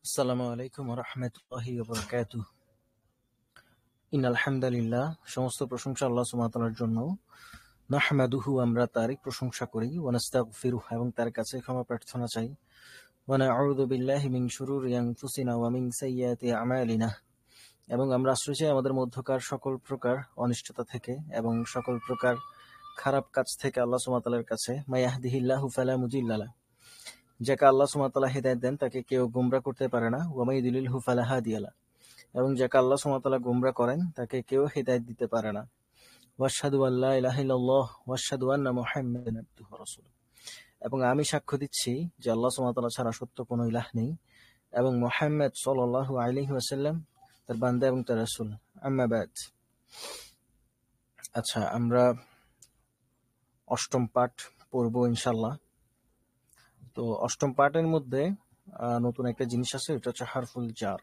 আসসালামু আলাইকুম ওয়া রাহমাতুল্লাহি ওয়া বারাকাতুহু। ইন্নাল হামদালিল্লাহ, সমস্ত প্রশংসা আল্লাহ সুবহানাহু ওয়া তাআলার জন্য। নাহমাদুহু, আমরা তারই প্রশংসা করি। ওয়া নাস্তাগফিরুহু, এবং তার কাছে ক্ষমা প্রার্থনা চাই। ওয়া নাউযু বিল্লাহি মিন শুরুরি আনফুসিনা ওয়া মিন সাইয়্যাতি আমালিনা, এবং আমরা আশ্রয় চাই আমাদের মধ্যকার সকল প্রকার অনিষ্টতা থেকে এবং সকল প্রকার খারাপ কাজ থেকে আল্লাহ সুবহানাহু ওয়া তাআলার কাছে। মাইয়াহদিহিল্লাহু ফালা মুদিল্লা লাহু, যাকে আল্লাহ সুবহানাহু ওয়া তাআলা হিদায়াত দেন তাকে কেউ গোমরা করতে পারে না। ওয়া মাইয়ুদ্লিলহু ফালা হাদিয়া লাহু, এবং যাকে আল্লাহ সুবহানাহু ওয়া তাআলা গোমরা করেন তাকে কেউ হিদায়াত দিতে পারে না। ওয়াশহাদু আল্লা ইলাহা ইল্লাল্লাহ ওয়াশহাদু আন্না মুহাম্মাদান আবদুহু ওয়া রাসূলুহু, এবং আমি সাক্ষ্য দিচ্ছি যে আল্লাহ সুবহানাহু ওয়া তাআলা ছাড়া সত্য কোনো ইলাহ নেই, এবং মুহাম্মদ সাল্লাল্লাহু আলাইহি ওয়াসাল্লাম তার বান্দা এবং তার রাসূল। আম্মা বাদ। আচ্ছা, আমরা অষ্টম পাঠ পড়ব ইনশাআল্লাহ। তো অষ্টম পাঠের মধ্যে নতুন একটা জিনিস আছে, এটা হচ্ছে হারফুল জার।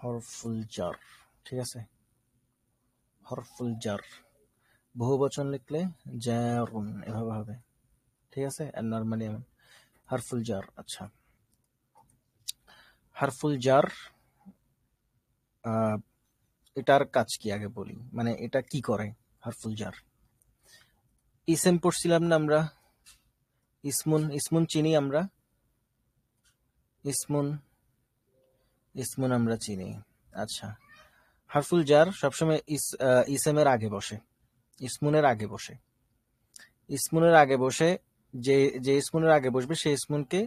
হরফুল জার, ঠিক আছে। হরফুল জার বহু বচন লিখলে জারুন এভাবে হবে, ঠিক আছে। আর নরমালি এমন হারফুল জার। আচ্ছা, হারফুল জার এটার কাজ কি আগে বলি, মানে এটা কি করে হারফুল জার। ইসেম পড়ছিলাম না আমরা, ইসমুন। ইসমুন চিনি আমরা, ইসমুন ইসমুন আমরা চিনি। আচ্ছা, হারফুল জার সবসময় ইসেমের আগে বসে, ইসমুনের আগে বসে। ইসমুনের আগে বসে, যে যে ইসমুনের আগে বসবে সেই ইসমুনকে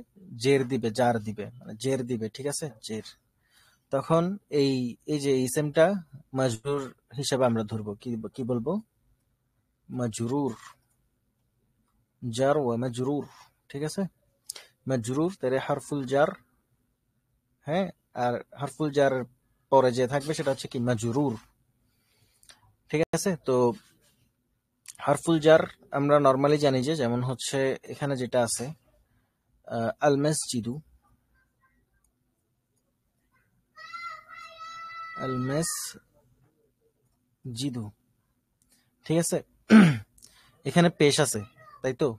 জের দিবে, জার দিবে, মানে জের দিবে, ঠিক আছে, জের। তখন এই এই যে ইসেমটা মাজরুর হিসাবে আমরা ধরবো, কি বলবো, মাজরুর, জার ওয়া মাজরুর, ঠিক আছে। মাজরুর তেরে হারফুল জার, হ্যাঁ। আর হারফুল জার পরে যে থাকবে সেটা হচ্ছে কি, মাজরুর, ঠিক আছে। তো হারফুল জার আমরা নরমালি জানি যে, যেমন হচ্ছে এখানে যেটা আছে আল মাসজিদু, আল মাসজিদু, ঠিক আছে। এখানে পেশ আছে, তাই তো।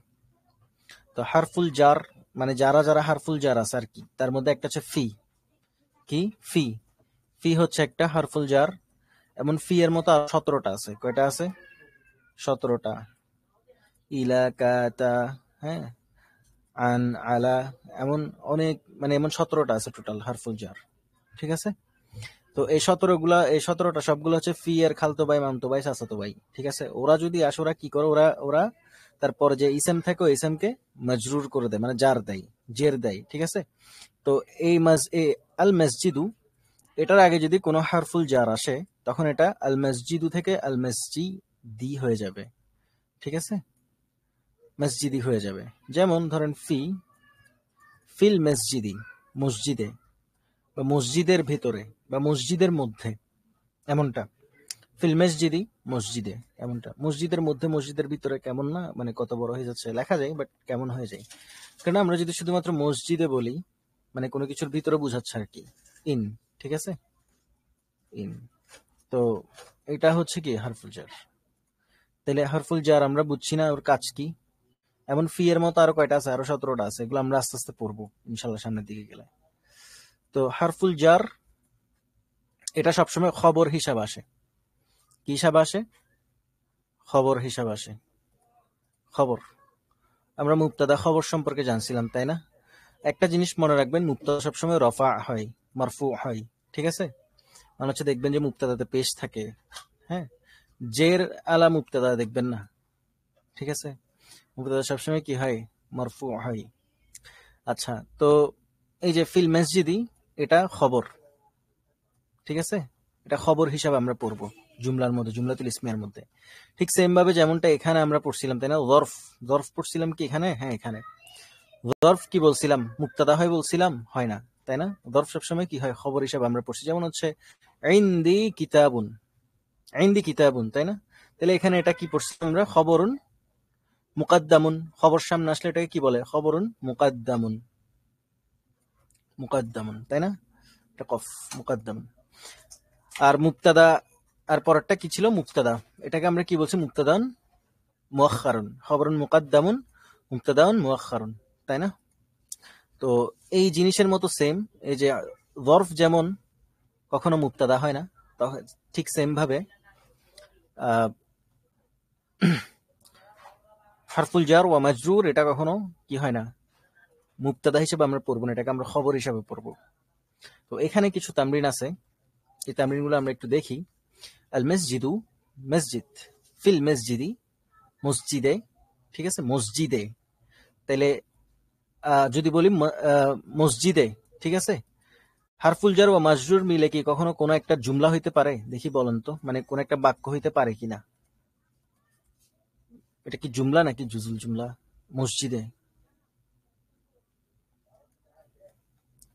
তো হারফুল জার মানে যারা যারা হারফুল জার আছে আর কি, তার মধ্যে একটা হচ্ছে ফি। কি? ফি। ফি হচ্ছে একটা হারফুল জার। এমন ফি এর মতো 17টা আছে। কয়টা আছে? 17টা। ইলাকাতা, হ্যাঁ, আন, আলা, এমন অনেক, মানে এমন 17টা আছে টোটাল হারফুল জার, ঠিক আছে। তো এই 17টা সবগুলো হচ্ছে ফি এর খালতো ভাই, মামতো ভাই, চাচাতো ভাই, ঠিক আছে। ওরা যদি আসে, ওরা কি করে, ওরা ওরা তারপর যে ইসেম থাকে ওই ইসেমকে মজরুর করে দেয়, মানে জার দেয়, জের দেয়, ঠিক আছে। তো এই আল মসজিদু, এটার আগে যদি কোনো হারফুল জার আসে তখন এটা আল মসজিদু থেকে আল মসজিদি হয়ে যাবে, ঠিক আছে, মসজিদি হয়ে যাবে। যেমন ধরেন ফিল মসজিদি, মসজিদে, বা মসজিদের ভিতরে, বা মসজিদের মধ্যে, এমনটা। ফিল মসজিদি, মসজিদে, এমনটা। মসজিদের মধ্যে, মসজিদের ভিতরে, কেমন না, মানে কত বড় হয়ে যাচ্ছে, লেখা যায় বাট কেমন হয়ে যায়। কারণ আমরা যদি শুধুমাত্র মসজিদে বলি, মানে কোনো কিছুর ভিতরে বোঝাচ্ছে আর কি, ইন, ঠিক আছে, ইন। তো এটা হচ্ছে কি হারফুল জার। তাহলে হারফুল জার আমরা বুঝছি না ওর কাজ কি। এমন ফি এর মতো আরো কয়টা আছে, আরো 17টা আছে, এগুলো আমরা আস্তে আস্তে পড়বো ইনশাল্লাহ সামনের দিকে গেলে। তো হারফুল জার এটা সবসময় খবর হিসাব আসে। কি হিসাব আসে? খবর হিসাব আসে। খবর, আমরা মুবতাদা খবর সম্পর্কে জানছিলাম, তাই না। একটা জিনিস মনে রাখবেন, মুবতাদা সবসময় রফা হয়, মারফু হয়, ঠিক আছে। মানে হচ্ছে দেখবেন যে মুবতাদাতে পেশ থাকে, হ্যাঁ, জের আলা মুবতাদা দেখবেন না, ঠিক আছে। মুবতাদা সবসময় কি হয়, মারফু হয়। আচ্ছা, তো এই যে ফিল মসজিদি, এটা খবর, ঠিক আছে। এটা খবর হিসাবে আমরা পড়বো জুমলার মধ্যে, জুমলাতুল ইসমিয়ার মধ্যে। ঠিক সেম ভাবে যেমনটা এখানে আমরা পড়ছিলাম, তাই না। জরফ, জরফ পড়ছিলাম কি এখানে, হ্যাঁ এখানে। জরফ কি বলছিলাম, মুক্তাদা হয় বলছিলাম, হয় না, তাই না। জরফ সবসময় কি হয়, খবর হিসাবে আমরা পড়ছি। যেমন হচ্ছে ইনদি কিতাবুন, ইনদি কিতাবুন, তাই না। তাহলে এখানে এটা কি পড়ছি আমরা, খবরুন মুকাদ্দামুন। খবর সামনে আসলে এটাকে কি বলে, খবরুন মুকাদ্দামুন, মুকাদ্দামুন, তাই না। এটা কফ, মুকাদ্দামুন। আর মুক্তাদা, আর পরেরটা কি ছিল, মুক্তাদা, এটাকে আমরা কি বলছি, মুক্তাদান মুআখখারুন, খবরুন মুকাদ্দামুন, মুবতাদাউন মুআখখারুন, তাই না? তো এই জিনিসের মতো সেম, এই যে যরফ যেমন কখনো মুবতাদা হয় না, ঠিক সেম ভাবে হারফুল জার ওয়া মাজরুর এটা কখনো কি হয় না, মুবতাদা হিসেবে আমরা পড়বো না, এটাকে আমরা খবর হিসেবে পড়বো। তো এখানে কিছু তামরিন আছে, এই তামরিনগুলো আমরা একটু দেখি। আল মসজিদু, মসজিদ, ফিল মসজিদি, মসজিদে, ঠিক আছে, মসজিদে। তাহলে যদি বলি মসজিদে, ঠিক আছে, হারফুল জার ও মাজরুর মিলে কি কখনো কোনো একটা জুমলা হইতে পারে? দেখি বলেন তো, মানে কোন একটা বাক্য হইতে পারে কিনা। এটা কি জুমলা নাকি জুজুল জুমলা? মসজিদে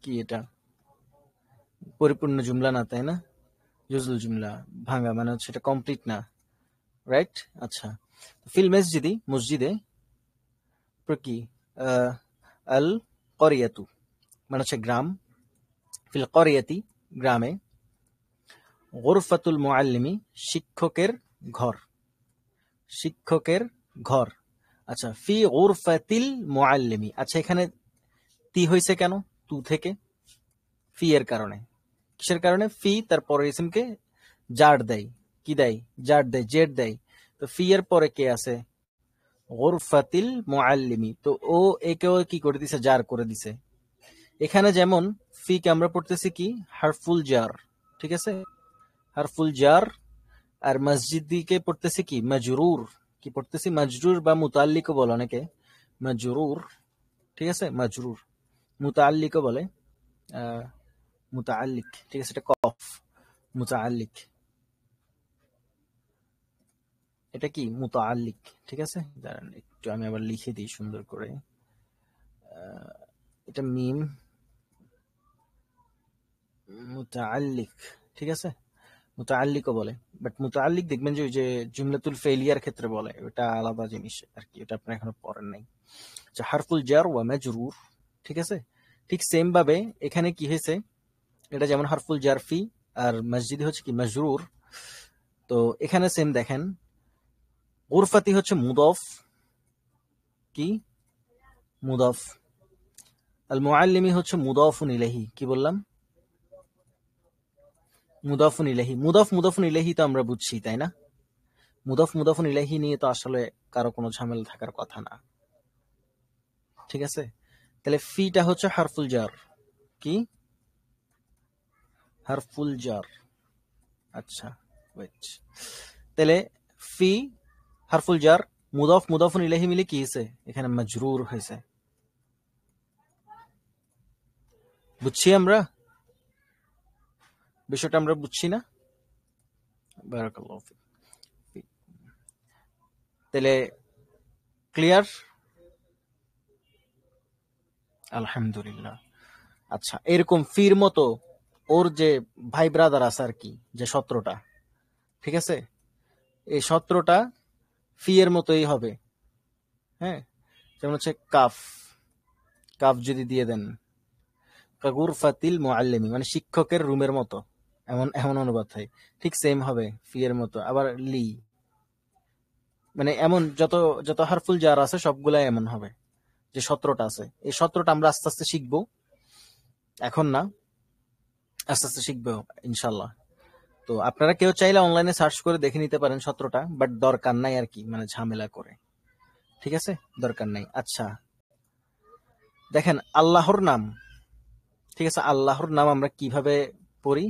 কি এটা পরিপূর্ণ জুমলা না, তাই না? জুজুল জুমলা, ভাঙা, মানে হচ্ছে এটা কমপ্লিট না, রাইট? আচ্ছা, ফিল মসজিদি, মসজিদে কি আল করিয়াতু মানে হচ্ছে গ্রাম, ফিল করিয়াতি গ্রামে, গুরফাতুল মুআল্লিমি শিক্ষকের ঘর, শিক্ষকের ঘর। আচ্ছা, ফি গুরফাতিল মুআল্লিমি, আচ্ছা এখানে তি হইছে কেন? তু থেকে, ফি এর কারণে। কিসের কারণে? ফি তার পরের ইসমকে জার দেয়, কি দেয়? জার দেয়, জেড দেয়। তো ফি এর পরে কে আছে? গুরফাতিল মুআল্লিমি, তো ও একেও কি করে দিছে? জার করে দিছে। এখানে যেমন ফি কে আমরা পড়তেছি কি? হারফুল জার, ঠিক আছে, হারফুল জার। আর মসজিদকে পড়তেছি কি? মাজরুর। কি পড়তেছি? মাজরুর বা মুতাল্লিকও বলে অনেকে, মাজরুর, ঠিক আছে, মাজরুর। মুতাল্লিকও বলে, মুতাল্লিক, ঠিক আছে, এটা কফ, মুতাল্লিক, এটা কি? মুতাল্লিক, ঠিক আছে। দাঁড়ান একটু আমি আবার লিখে দিই সুন্দর করে, এটা মিম, মুতাল্লিক, ঠিক আছে, মুতাল্লিকও বলে। বাট মুতাল্লিক দেখবেন যে ওই যে জুমলাতুল ফেলিয়ার ক্ষেত্রে বলে, ওটা আলাদা জিনিস আর কি, ওটা আপনারা এখনো পড়েন নাই। আচ্ছা, হারফুল জার ওয়া মাজরুর, ঠিক আছে। ঠিক সেম ভাবে এখানে কি হয়েছে, এটা যেমন হারফুল জার ফি, আর মসজিদ হচ্ছে কি? মাজরুর। তো এখানে সেম দেখেন, গুরফাতি হচ্ছে মুদফ, কি? মুদফ। আল মুআল্লিমি হচ্ছে মুদফুন ইলাইহি, কি বললাম? মুদফুন ইলাইহি। মুদফ মুদফুন ইলাইহি তো আমরা বুঝছি, তাই না? মুদফ মুদফুন ইলাইহি নিয়ে তো আসলে কারো কোনো ঝামেলা থাকার কথা না, ঠিক আছে। তাহলে ফিটা হচ্ছে হারফুল জার, কি? হারফুল জার। আচ্ছা, ওয়েট, তাহলে ফি হারফুল জার, মুদফ মুদফুন ইলাইহি মিলে কি হয়েছে? এখানে মাজরুর হয়েছে। বুঝছি আমরা বিষয়টা, আমরা বুঝছি না? বারাকাল্লাহু ফিক। তাহলে ক্লিয়ার? আলহামদুলিল্লাহ। আচ্ছা, এরকম ফির মতো ওর যে ভাই ব্রাদার আছে আর কি, যে 17টা, ঠিক আছে, এই 17টা ফি এর মতোই হবে। হ্যাঁ, যেমন হচ্ছে কাফ, কাফ যদি দিয়ে দেন, কাগুরফাতিল মুআল্লিমি মানে শিক্ষকের রুমের মতো, এমন এমন অনুবাদ হয়। ঠিক সেম হবে ফি এর মতো। আবার লি, মানে এমন যত যত হারফুল জার আছে সবগুলাই এমন হবে, যে 17টা আছে। এই 17টা আমরা আস্তে আস্তে শিখবো, এখন না, আস্তে আস্তে শিখবো ইনশাল্লাহ। তো আপনারা কেউ চাইলে অনলাইনে সার্চ করে দেখে নিতে পারেন 17টা, বাট দরকার নাই আর কি, মানে ঝামেলা করে, ঠিক আছে, দরকার নাই। আচ্ছা, দেখেন আল্লাহর নাম, ঠিক আছে, আল্লাহর নাম আমরা কিভাবে পড়ি?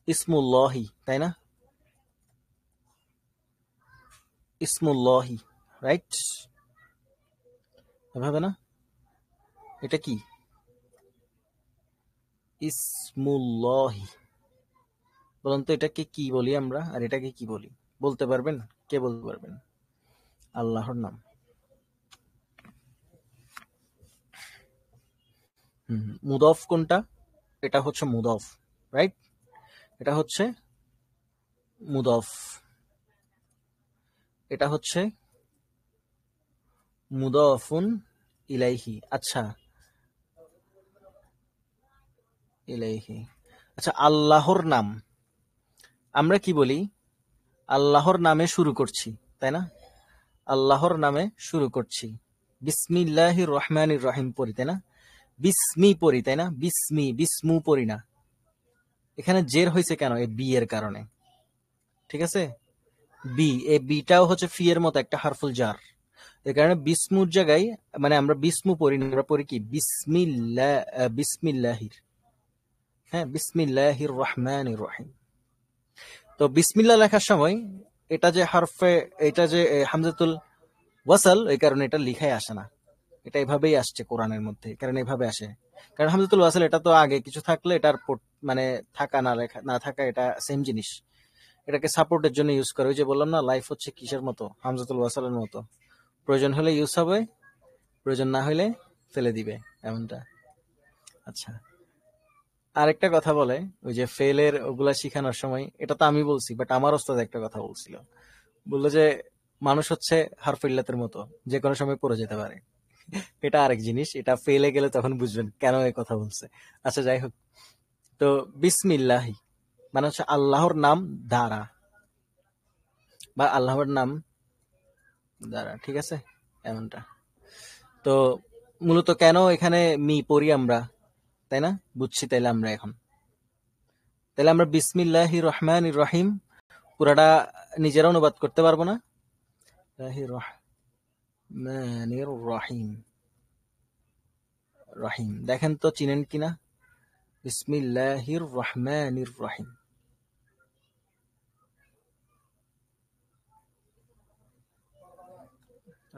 ইসমুল্লাহি, তাই না? ইসমুল্লাহি, রাইট? এভাবে না? এটা কি? ইসমুল্লাহি, বলুন তো এটাকে কি বলি আমরা, আর এটাকে কি বলি? বলতে পারবেন? কে বলতে পারবেন? আল্লাহর নাম। মুদফ কোনটা? এটা হচ্ছে মুদফ, রাইট? এটা হচ্ছে মুদফ, এটা হচ্ছে মুদফুন ইলাইহি। আচ্ছা, ইলাইহি। আচ্ছা, আল্লাহর নাম আমরা কি বলি? আল্লাহর নামে শুরু করছি, তাই না? আল্লাহর নামে শুরু করছি। বিসমিল্লাহির রহমানির রহিম পড়ি, তাই না? বিসমি পড়ি, তাই না? বিসমি, বিসমু পড়ি না। এখানে জের হয়েছে কেন? এই বি এর কারণে। ঠিক আছে? বি, এই বিটাও হচ্ছে ফি এর মতো একটা হারফুল জার। এই কারণে বিসমুর জায়গায় মানে আমরা বিসমু পড়ি না, আমরা পড়ি কি বিসমিল্লাহ, বিসমিল্লাহির। হ্যাঁ, বিসমিল্লাহির রহমানির রহিম। তো বিসমিল্লাহ লেখার সময় এটা যে হারফে, এটা যে হামজাতুল ওয়াসাল, এই কারণে এটা লিখাই আসে না। এটা এভাবেই আসছে কোরআনের মধ্যে, কারণ এভাবে আসে। কারণ হামজাতুল ওয়াসাল এটা তো আগে কিছু থাকলে এটার মানে থাকা না লেখা না থাকা এটা সেম জিনিস। এটাকে সাপোর্টের জন্য ইউজ করে। ওই যে বললাম না, লাইফ হচ্ছে কিসের মতো, হামজাতুল ওয়াসালের মতো। প্রয়োজন হলে ইউজ হবে, প্রয়োজন না হলে ফেলে দিবে, এমনটা। আচ্ছা, আরেকটা কথা বলে, ওই যে ফেলের ওগুলা শিখানোর সময়, এটা তো আমি বলছি, বাট আমার ওস্তাদ একটা কথা বলছিল। বললো যে মানুষ হচ্ছে হারফিল্লাতের মতো, যে কোনো সময় পড়ে যেতে পারে। এটা আরেক জিনিস, এটা ফেলে গেলে তখন বুঝবেন কেন এই কথা বলছে। আচ্ছা, যাই হোক। তো বিসমিল্লাহি মানে হচ্ছে আল্লাহর নাম দ্বারা, বা আল্লাহর নাম দ্বারা, ঠিক আছে, এমনটা। তো মূলত কেন এখানে মি পড়ি আমরা, তাই না? বুঝছি তাইলে আমরা এখন। তাহলে আমরা বিসমিল্লাহির রহমানির রহিম পুরাটা নিজেরা অনুবাদ করতে পারবো না? রহমানির রহিম, রহিম দেখেন তো চিনেন কিনা? বিসমিল্লাহির রহমানির রহিম।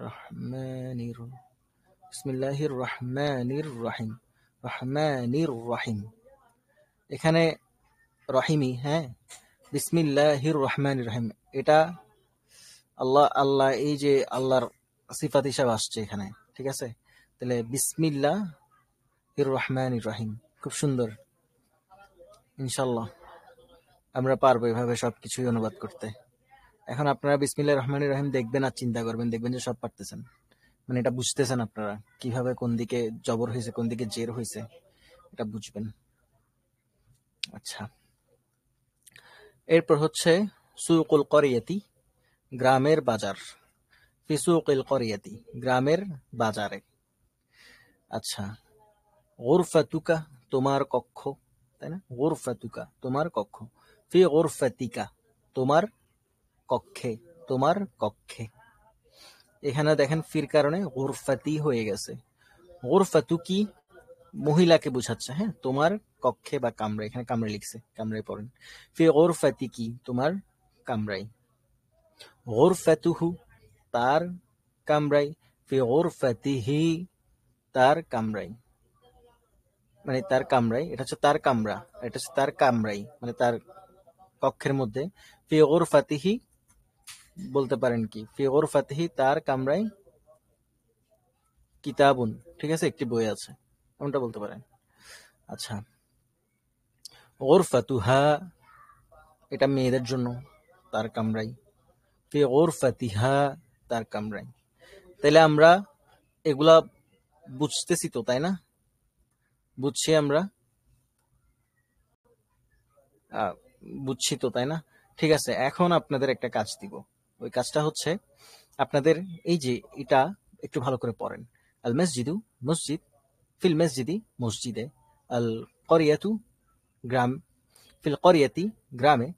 রহমানির, বিসমিল্লাহির রহমানির রহিম, রহমানির রহিম। এখানে রহিমি, হ্যাঁ, বিসমিল্লাহির রহমানির রহিম, এটা আল্লাহ, আল্লাহ এই যে আল্লাহর সিফাত হিসাবে আসছে এখানে, ঠিক আছে? তাহলে বিসমিল্লাহ হির রহমানির রহিম, খুব সুন্দর। ইনশাল্লাহ আমরা পারবো এভাবে সবকিছুই অনুবাদ করতে। এখন আপনারা বিসমিল্লাহির রহমানির রহিম দেখবেন আর চিন্তা করবেন, দেখবেন যে সব পারতেছেন। মানে এটা বুঝতেছেন আপনারা কিভাবে কোন দিকে জবর হয়েছে, কোন দিকে জের হয়েছে, এটা বুঝবেন। আচ্ছা, এরপর হচ্ছে সুকুল করিয়াতি, গ্রামের বাজার। ফিসুকিল করিয়াতি, গ্রামের বাজারে। আচ্ছা, গুরফাতুকা, তোমার কক্ষ, তাই না? গুরফাতুকা, তোমার কক্ষ। ফি গুরফাতিকা, তোমার কক্ষে, তোমার কক্ষে। এখানে দেখেন ফির কারণে গুরফাতি হয়ে গেছে। গুরফাতু কি, মহিলাকে বোঝাচ্ছে, হ্যাঁ, তোমার কক্ষে বা কামরায়, এখানে কামরায় লিখছে, কামরায় পড়েন। ফি গুরফাতি কি, তোমার কামরায়। গুরফাতুহু, তার কামরায়। ফি গুরফাতিহি, তার কামরায়, মানে তার কামরায়, এটা হচ্ছে তার কামরা, এটা হচ্ছে তার কামরাই, মানে তার কক্ষের মধ্যে। ফি গুরফাতিহি বলতে পারেন কি, ফি গুরফাতিহি, তার কামরায়। কিতাবুন, ঠিক আছে, একটি বই আছে, এমনটা বলতে পারেন। আচ্ছা, গুরফাতুহা, এটা মেয়েদের জন্য, তার কামরাই। ফি গুরফাতিহা, তার কামরাই। তাইলে আমরা এগুলা বুঝতেছি তো, তাই না? বুঝছি আমরা, বুঝছি তো, তাই না? ঠিক আছে, এখন আপনাদের একটা কাজ দিব। ওই কাজটা হচ্ছে আপনাদের এই যে এটা একটু ভালো করে পড়েন। আল মসজিদু, মসজিদ। ফিল মসজিদি, মসজিদে। আল করিয়াতু, গ্রাম। ফিল করিয়াতি, গ্রামে।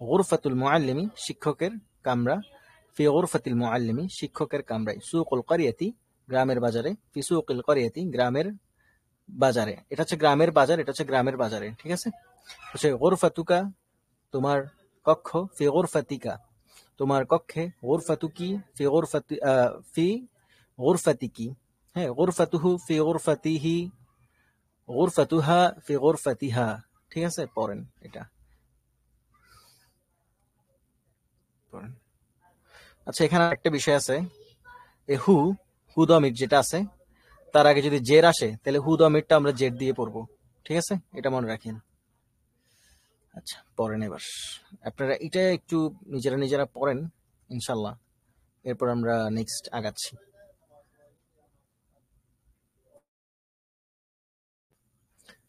গুরফাতুল মুআল্লিমি, শিক্ষকের কামরা। ফি গুরফাতিল মুআল্লিমি, শিক্ষকের কামরায়। সুকুল করিয়াতি, গ্রামের বাজারে। ফি সুকিল করিয়াতি, গ্রামের বাজারে। এটা হচ্ছে গ্রামের বাজার, এটা হচ্ছে গ্রামের বাজারে, ঠিক আছে? হচ্ছে গুরফাতুকা, তোমার কক্ষ। ফি গুরফাতিকা, তোমার কক্ষে। গুরফাতুকি, ফি গুরফাতি, ফি গুরফাতিকি। হ্যাঁ, গুরফাতুহু ফি গুরফাতিহি, গুরফাতুহা ফি গুরফাতিহা। ঠিক আছে, পড়েন এটা, পড়েন। আচ্ছা, এখানে একটা বিষয় আছে, এ হু, হু দমির যেটা আছে, তার আগে যদি জের আসে তাহলে হু দমিরটা আমরা জের দিয়ে পড়বো, ঠিক আছে? এটা মনে রাখেন। আচ্ছা, পড়েন এবার আপনারা, এটা একটু নিজেরা নিজেরা পড়েন, ইনশাল্লাহ। এরপর আমরা নেক্সট আগাচ্ছি।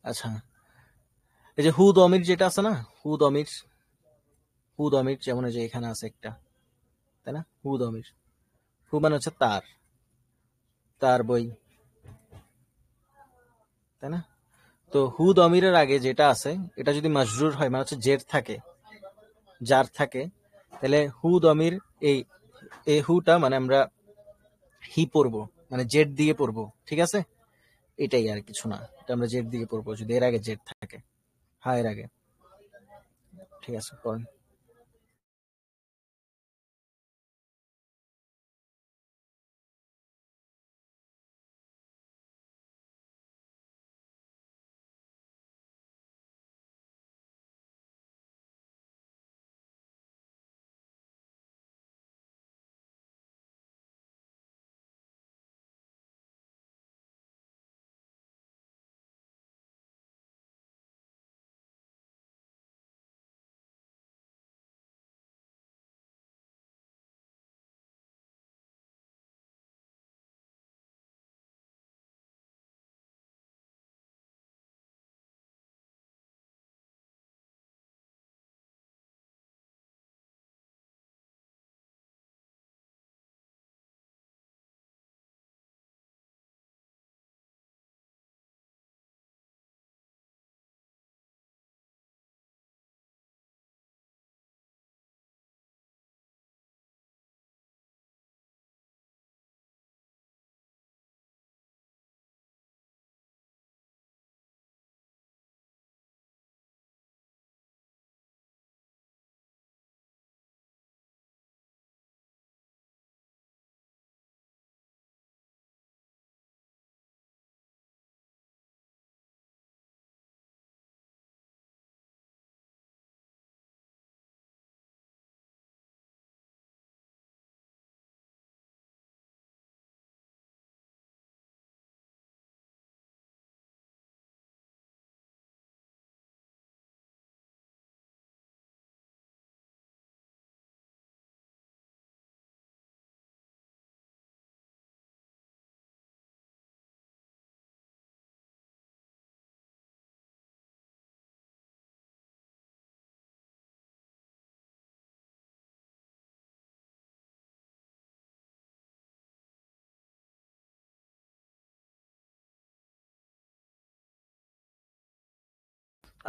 আচ্ছা, এই যে হু দমির যেটা আছে না, হু দমির, হু দমির যেমন এই যে এখানে আছে একটা, তাই না? হু দমির, হু মানে হচ্ছে তার, তার বই, তাই না? তো হু দমিরের আগে যেটা আছে এটা যদি মাজরুর হয় মানে হচ্ছে জের থাকে, যার থাকে, তাহলে হু দমির এই এই হুটা মানে আমরা হি পড়বো, মানে জেড দিয়ে পড়বো, ঠিক আছে? এটাই আর কিছু না, এটা আমরা জেড দিয়ে পড়বো যদি এর আগে জেড থাকে, হ্যাঁ এর আগে। ঠিক আছে, পড়েন।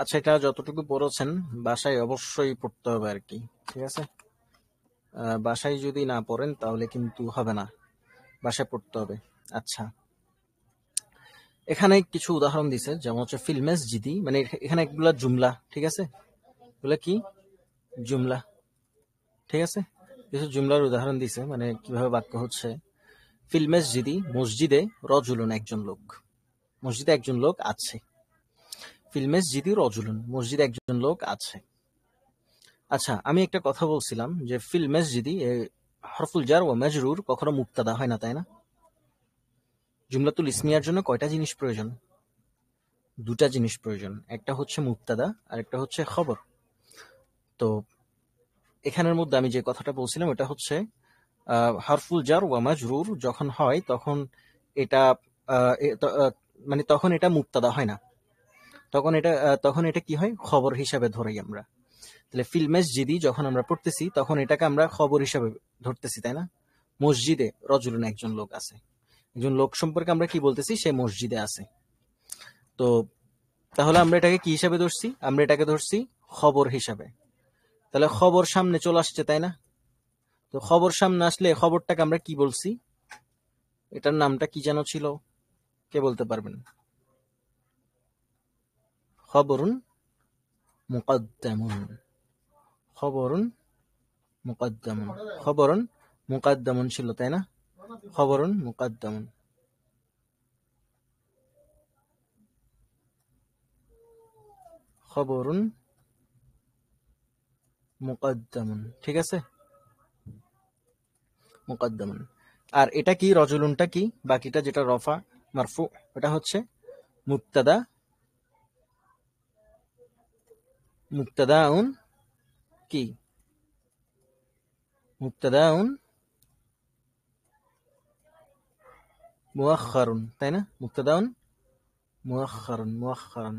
আচ্ছা, এটা যতটুকু পড়েছেন বাসায় অবশ্যই পড়তে হবে আর কি, ঠিক আছে? বাসায় যদি না পড়েন তাহলে কিন্তু হবে না, বাসায় পড়তে হবে। আচ্ছা, এখানে কিছু উদাহরণ দিছে, যেমন হচ্ছে ফিল্মেস জিদি, মানে এখানে এগুলা জুমলা, ঠিক আছে? এগুলা কি জুমলা, ঠিক আছে? কিছু জুমলার উদাহরণ দিছে, মানে কিভাবে বাক্য হচ্ছে, ফিল্মেস জিদি মসজিদে রজুলুন একজন লোক, মসজিদে একজন লোক আছে। ফিল্মেস জিদি রজুলুন, মসজিদে একজন লোক আছে। আচ্ছা, আমি একটা কথা বলছিলাম যে ফিল্মেস জিদি হরফুল জার ও মাজরুর কখনো মুক্তাদা হয় না, তাই না? জুমলাতুল ইসমিয়ার জন্য কয়টা জিনিস প্রয়োজন? দুটা জিনিস প্রয়োজন, একটা হচ্ছে মুক্তাদা আর একটা হচ্ছে খবর। তো এখানের মধ্যে আমি যে কথাটা বলছিলাম এটা হচ্ছে হরফুল জার ওয়া মাজরুর যখন হয় তখন এটা মানে তখন এটা মুক্তাদা হয় না, তখন এটা কি হয়, খবর হিসাবে ধরি আমরা। তাহলে ফিল মসজিদি যখন আমরা পড়তেছি তখন এটাকে আমরা খবর হিসাবে ধরতেছি, তাই না? মসজিদে রজুলুন একজন লোক আছে, একজন লোক সম্পর্কে আমরা কি বলতেছি, সে মসজিদে আছে। তো তাহলে আমরা এটাকে কি হিসাবে ধরছি, আমরা এটাকে ধরছি খবর হিসাবে। তাহলে খবর সামনে চলে আসছে, তাই না? তো খবর সামনে আসলে খবরটাকে আমরা কি বলছি, এটার নামটা কি যেন ছিল, কে বলতে পারবেন? খবরুন মুকদ্দামুন, খবরুন মুকদ্দামুন, খবরুন মুকদ্দামুন ছিল, তাই না? খবরুন মুকদ্দামুন, খবরুন মুকদ্দামুন, ঠিক আছে? মুকদ্দামুন। আর এটা কি, রজুলুনটা কি, বাকিটা যেটা রফা মারফু, ওটা হচ্ছে মুবতাদা, মুবতাদাউন কি, মুবতাদাউন মুআখখারুন, তাই না? মুবতাদাউন মুআখখারুন, মুআখখারুন,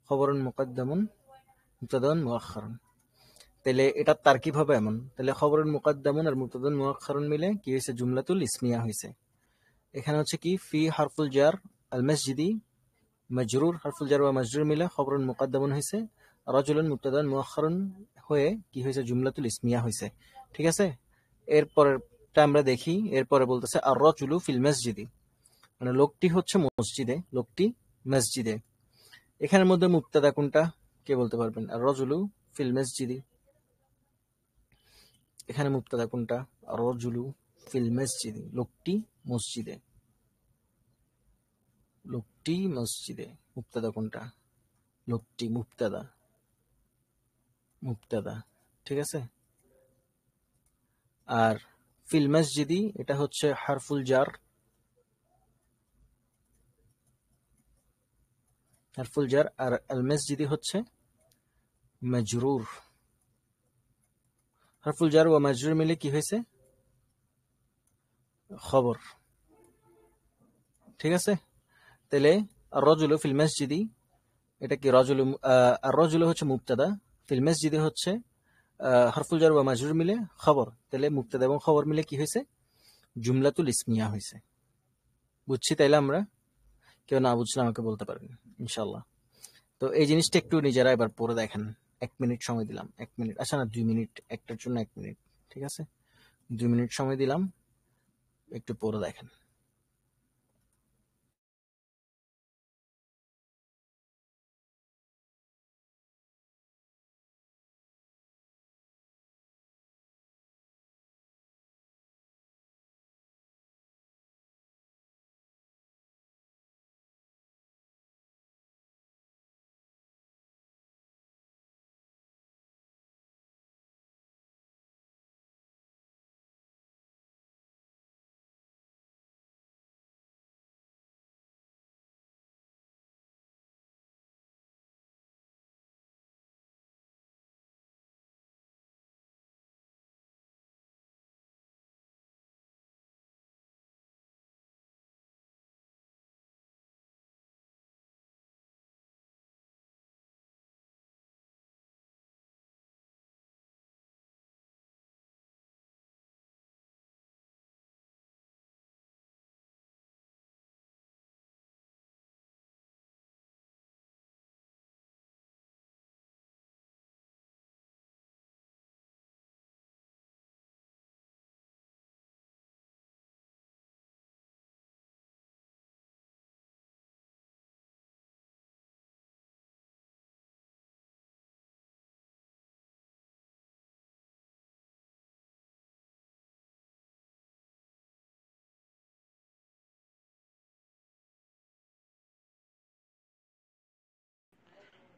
খবরুন মুকদ্দামুন মুবতাদাউন মুআখখারুন। তাহলে এটা তারকিব হবে এমন, তাহলে খবরুন মুকাদ্দামুন আর মুবতাদাউন মুআখখারুন মিলে কি হয়েছে, জুমলাতুল ইসমিয়া হয়েছে। এখানে হচ্ছে কি ফি হারফুল জার আল মসজিদি মাজরুর, হারফুল জার ওয়া মাজরুর মিলে খবরুন মুকাদ্দামুন হয়েছে, রাজুলুন মুবতাদাউন মুআখখারুন হয়ে কি হয়েছে, জুমলাতুল ইসমিয়া হয়েছে। ঠিক আছে, এরপরেরটা আমরা দেখি। এরপরে বলতেছে আর রাজুলু ফিল মসজিদি, মানে লোকটি হচ্ছে মসজিদে, লোকটি মসজিদে। এখানের মধ্যে মুবতাদা কোনটা কে বলতে পারবেন? আর রাজুলু ফিল মসজিদি, এখানে মুবতাদা কোনটা? আর রাজুলু ফিল মসজিদি, লোকটি মসজিদে, লোকটি মসজিদে। মুবতাদা কোনটা? লোকটি, মুবতাদা, মুবতাদা। ঠিক আছে। আর ফিল মসজিদি এটা হচ্ছে হারফুল জার, হারফুল জার। আর আল মসজিদি হচ্ছে মাজরুর, হারফুল জার ও মাজরুর মিলে কি হয়েছে, খবর। ঠিক আছে, তাহলে আর রাজুলু ফিল মসজিদি, এটা কি রাজুলু, আর রাজুলু হচ্ছে মুবতাদা, ফিল মসজিদি হচ্ছে হারফুল জার ওয়া মাজরুর মিলে খবর। তাহলে মুবতাদা এবং খবর মিলে কি হয়েছে, জুমলাতুল ইসমিয়া হয়েছে। বুঝছি? তাইলে আমরা, কেউ না বুঝলে আমাকে বলতে পারেন ইনশাল্লাহ। তো এই জিনিসটা একটু নিজেরা এবার পড়ে দেখেন। 1 মিনিট সময় দিলাম, 1 মিনিট, আচ্ছা না 2 মিনিট, একটার জন্য 1 মিনিট। ঠিক আছে, 2 মিনিট সময় দিলাম, একটু পড়ে দেখেন।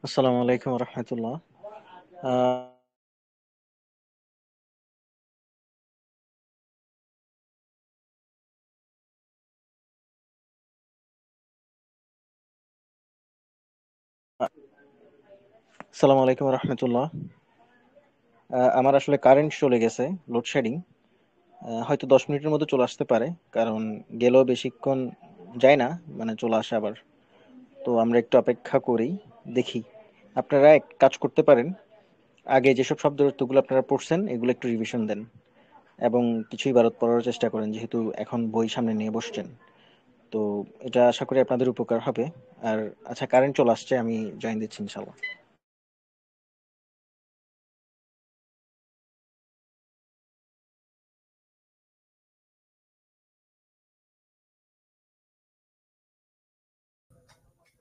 আসসালামু আলাইকুম রহমতুল্লাহ। আসসালামু আলাইকুম রহমতুল্লাহ। আমার আসলে কারেন্ট চলে গেছে, লোডশেডিং। হয়তো 10 মিনিটের মধ্যে চলে আসতে পারে, কারণ গেলেও বেশিক্ষণ যায় না, মানে চলে আসে আবার। তো আমরা একটু অপেক্ষা করি, দেখি। আপনারা এক কাজ করতে পারেন, আগে যেসব শব্দ অর্থগুলো আপনারা পড়ছেন এগুলো একটু রিভিশন দেন, এবং কিছু ইবারত পড়ার চেষ্টা করেন, যেহেতু এখন বই সামনে নিয়ে বসছেন। তো এটা আশা করি আপনাদের উপকার হবে। আর আচ্ছা, কারেন্ট চলে আসছে, আমি জয়েন দিচ্ছি ইনশাল্লাহ।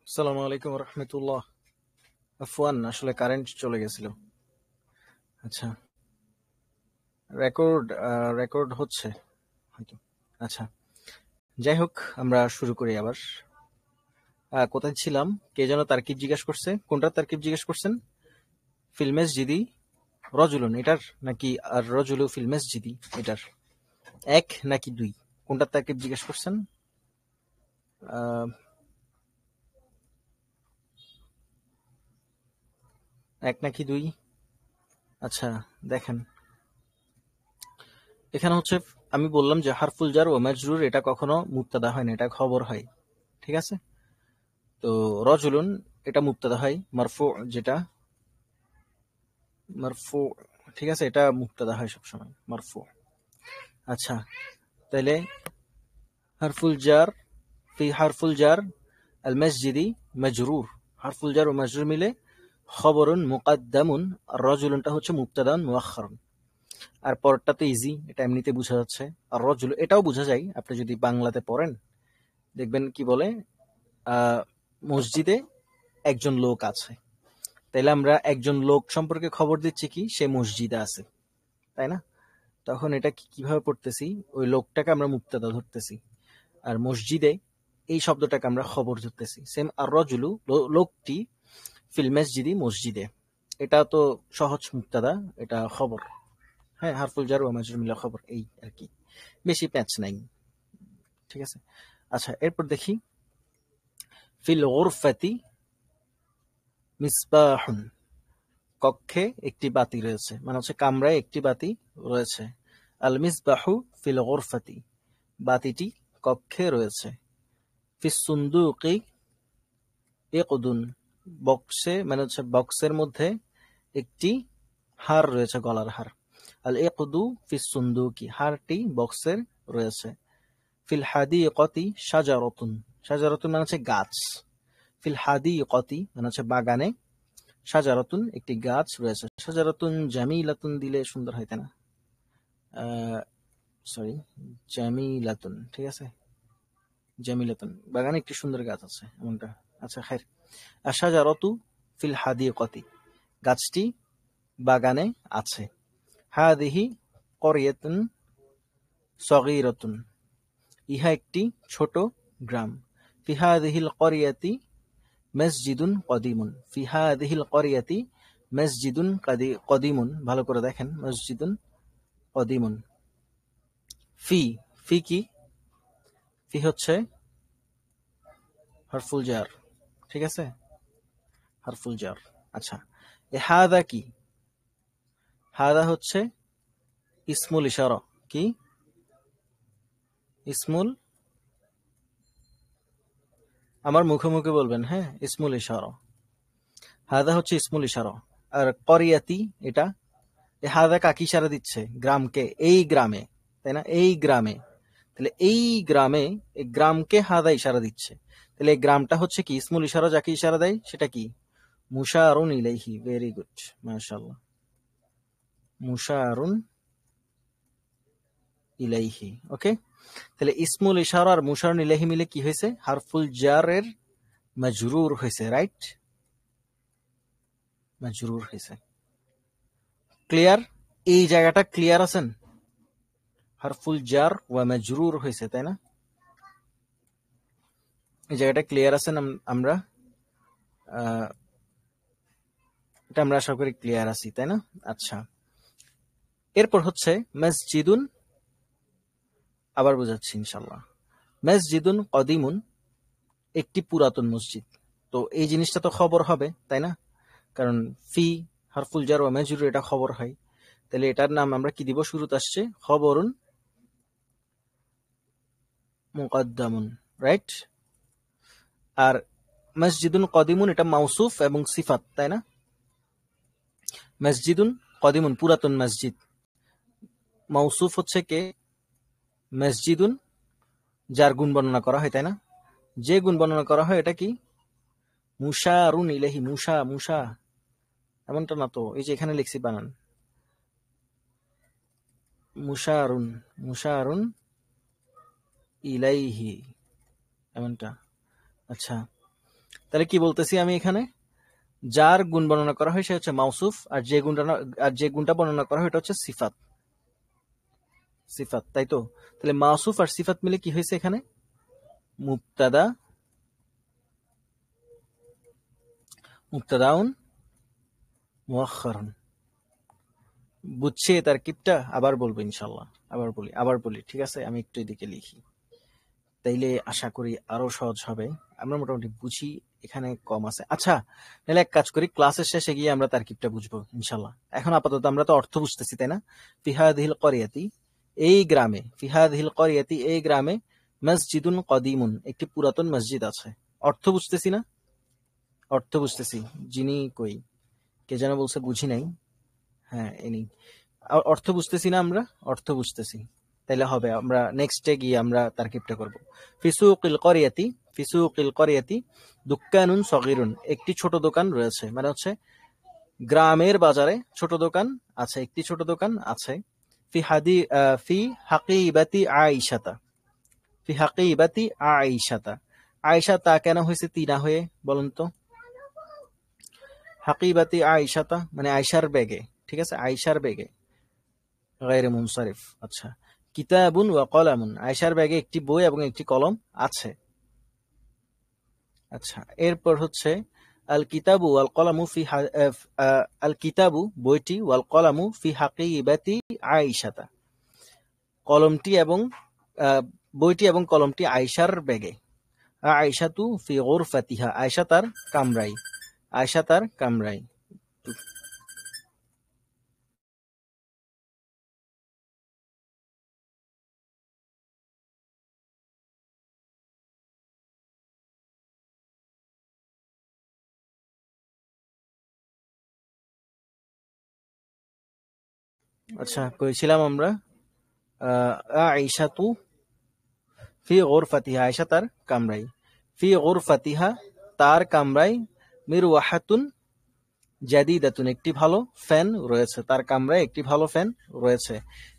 আসসালামু আলাইকুম রহমতুল্লাহ। আফওয়ান, আসলে কারেন্ট চলে গেছিল। আচ্ছা, রেকর্ড রেকর্ড হচ্ছে হয়তো। আচ্ছা, যাই হোক, আমরা শুরু করি আবার। কোথায় ছিলাম? কে যেন তারকিব জিজ্ঞাসা করছে, কোনটা তারকিব জিজ্ঞাসা করছেন? ফিলমেস জিদি রজুলুন এটার, নাকি আর রজুলু ফিলমেস জিদি এটার? এক নাকি দুই, কোনটা তারকিব জিজ্ঞাসা করছেন? আহ, এক নাকি দুই? আচ্ছা, দেখেন এখানে হচ্ছে, আমি বললাম যে হারফুল জার ও মাজরুর এটা কখনো মুবতাদা হয় না, এটা খবর হয়। ঠিক আছে, তো রজুলুন এটা মুবতাদা হয়, মারফু যেটা, মারফু, ঠিক আছে, এটা মুক্তাদা হয় সবসময় মারফু। আচ্ছা, তাহলে হারফুল জার, ফি হারফুল জার আল মসজিদি মাজরুর, হারফুল জার ও মাজরুর মিলে খবরুন মুকাদ্দামুন, আর রজুলুনটা হচ্ছে মুবতাদান মুআখখারুন। আর পরেরটা তো ইজি, এটা এমনিতে বোঝা যাচ্ছে। আর রজুল এটাও বোঝা যায়, আপনি যদি বাংলাতে পড়েন দেখবেন কি বলে, মসজিদে একজন লোক আছে, তাইলে আমরা একজন লোক সম্পর্কে খবর দিচ্ছি কি সে মসজিদে আছে, তাই না? তখন এটা কিভাবে পড়তেছি, ওই লোকটাকে আমরা মুবতাদা ধরতেছি, আর মসজিদে এই শব্দটাকে আমরা খবর ধরতেছি। সেম আর রজুলু লোকটি, ফিল মসজিদি মসজিদে, এটা তো সহজ মুবতাদা, এটা খবর। হ্যাঁ, হারফুল জার ওয়া মাজরুর মিলে খবর, এই আর কি, বেশি প্যাচ নাই। ঠিক আছে, আচ্ছা এরপর দেখি ফিল গুরফাতি মিসবাহুন, কক্ষে একটি বাতি রয়েছে, মানে হচ্ছে কামরায় একটি বাতি রয়েছে। আল মিসবাহু ফিল গুরফাতি, বাতিটি কক্ষে রয়েছে। ফিস সুন্দুকি ইকদুন, বক্সে, মানে হচ্ছে বক্সের মধ্যে একটি হার রয়েছে, গলার হার। আল ইকদু ফিস সুন্দুকি, হারটি বক্সের রয়েছে। ফিল হাদিকতি শাজারাতুন, শাজারাতুন মানে হচ্ছে গাছ। ফিল হাদিকতি মানে হচ্ছে বাগানে, শাজারাতুন একটি গাছ রয়েছে। শাজারাতুন জামিলাতুন দিলে সুন্দর হয়, তাই না? সরি, জামিলাতুন, ঠিক আছে, জামিলাতুন, বাগানে একটি সুন্দর গাছ আছে এমনটা। আচ্ছা খাইর, আশাজারাতু ফিল হাদিকতি, গাছটি বাগানে আছে। হাদিহি করিয়াতুন সগীরাতুন, ইহা একটি ছোট গ্রাম। ফি হাদিহিল করিয়াতি মসজিদুন কদিমুন, ফি হাদিহিল করিয়াতি মসজিদুন কদিমুন, ভালো করে দেখেন, মসজিদুন কদিমুন। ফি, ফি কি? ফি হচ্ছে হারফুল জার, ঠিক আছে, হারফুল জার। আচ্ছা, এ হাদা কি? হাদা হচ্ছে ইসমুল ইশারা, কি ইসমুল, আমার মুখে মুখে বলবেন, হ্যাঁ, ইসমুল ইশারা। হাদা হচ্ছে ইসমুল ইশারা। আর করিয়াতি এটা, এ হাদা কাকে ইশারা দিচ্ছে? গ্রামকে, এই গ্রামে, তাই না, এই গ্রামে। তাহলে এই গ্রামে, এই গ্রামকে হাদা ইশারা দিচ্ছে। তাহলে এই গ্রামটা হচ্ছে কি ইসমুল ইশারা, যাকে ইশারা দেয় সেটা কি? মুশারুন ইলাইহি, ভেরি গুড, মাশাআল্লাহ, মুশারুন ইলাইহি। ওকে, তাহলে ইসমুল ইশারা আর মুশারুন ইলাইহি মিলে কি হয়েছে? হারফুল জারের মাজরুর হয়েছে, রাইট, মাজরুর হয়েছে। ক্লিয়ার? এই জায়গাটা ক্লিয়ার আছেন? হারফুল জার ওয়া মাজরুর হয়েছে, তাই না? এই জায়গাটা ক্লিয়ার আছেন? আমরা এটা আমরা আশা করি ক্লিয়ার আছি, তাই না? আচ্ছা, এরপর হচ্ছে মসজিদুন, আবার বোঝাচ্ছি ইনশাল্লাহ। মসজিদুন কদিমুন, একটি পুরাতন মসজিদ। তো এই জিনিসটা তো খবর হবে, তাই না? কারণ ফি হারফুল জার ওয়া মাজরুর, এটা খবর হয়। তাহলে এটার নাম আমরা কি দিব? শুরুতে আসছে খবরুন মুকাদ্দামুন, রাইট। আর মসজিদুন কদিমুন এটা মাউসুফ এবং সিফাত, তাই না? মসজিদুন কদিমুন পুরাতন মসজিদ, মাউসুফ হচ্ছে কে? মসজিদুন, যার গুণ বর্ণনা করা হয়, তাই না? যে গুণ বর্ণনা করা হয় এটা কি? মুশারুন ইলাইহি, মুশা, মুশা, এমনটা না তো, এই যে এখানে লিখছি বানান, মুশারুন, মুশারুন ইলাইহি, এমনটা। আচ্ছা, তাহলে কি বলতেছি আমি এখানে? যার গুণ বর্ণনা করা হয় সে হচ্ছে মাউসুফ, আর যে গুণটা বর্ণনা করা হয় এটা হচ্ছে সিফাত, সিফাত, তাই তো? তাহলে মাউসুফ আর সিফাত মিলে কি হয়েছে এখানে? মুবতাদা, মুবতাদাউন মুআখখারুন। বুঝছি তারকিবটা? আবার বলবো ইনশাল্লাহ, আবার বলি, ঠিক আছে, আমি একটু এদিকে লিখি, তাইলে আশা করি আরো সহজ হবে। আমরা মোটামুটি বুঝি, এখানে কম আছে। আচ্ছা, তাহলে এক কাজ করি, ক্লাসের শেষে গিয়ে আমরা তারকিবটা বুঝবো ইনশাল্লাহ। এখন আপাতত আমরা তো অর্থ বুঝতেছি, তাই না? ফিহাদিহিল করিয়াতি, এই গ্রামে, ফিহাদিহিল করিয়াতি এই গ্রামে, মসজিদুন কদিমুন একটি পুরাতন মসজিদ আছে। অর্থ বুঝতেছি না? অর্থ বুঝতেছি। যিনি কই, কে যেন বলছে বুঝি নাই, হ্যাঁ এনি অর্থ বুঝতেছি না আমরা, অর্থ বুঝতেছি, তাইলে হবে। আমরা নেক্সটে গিয়ে আমরা তারকিবটা করব। ফিসুকিল করিয়াতি, ফিসুকিল করিয়াতি দুক্কানুন সগীরুন, একটি ছোট দোকান রয়েছে, মানে হচ্ছে গ্রামের বাজারে ছোট দোকান আছে, একটি ছোট দোকান আছে। ফি হাকিবাতি আইশাতা, ফি হাকিবাতি আইশাতা, আয়েশা তা কেন হয়েছে তিনা হয়ে বলুন তো? হাকিবাতি আইশাতা মানে আয়েশার ব্যাগে, ঠিক আছে, আয়েশার ব্যাগে, গায়রে মুনসারিফ। আচ্ছা, কিতাবুন ওয়া কলামুন, আয়েশার ব্যাগে একটি বই এবং একটি কলম আছে। আচ্ছা, এরপর হচ্ছে আল কিতাবু ওয়াল কলামু ফি আল কিতাবু বইটি, ওয়াল কলামু ফি হাকিবাতি আইশাতা, কলমটি এবং বইটি এবং কলমটি আয়েশার ব্যাগে। আয়েশাতু ফি গুরফাতিহা, আয়েশা তার কামরায়, আয়েশা তার কামরায়। আচ্ছা, কইছিলাম আমরা আয়েশাতু ফি গুরফাতিহা, আয়েশা তার কামরায়, ফি গুরফাতিহা তার কামরায়, মিরওয়াহাতুন জাদিদাতুন একটি ভালো ফ্যান রয়েছে, তার কামরায় একটি ভালো ফ্যান রয়েছে।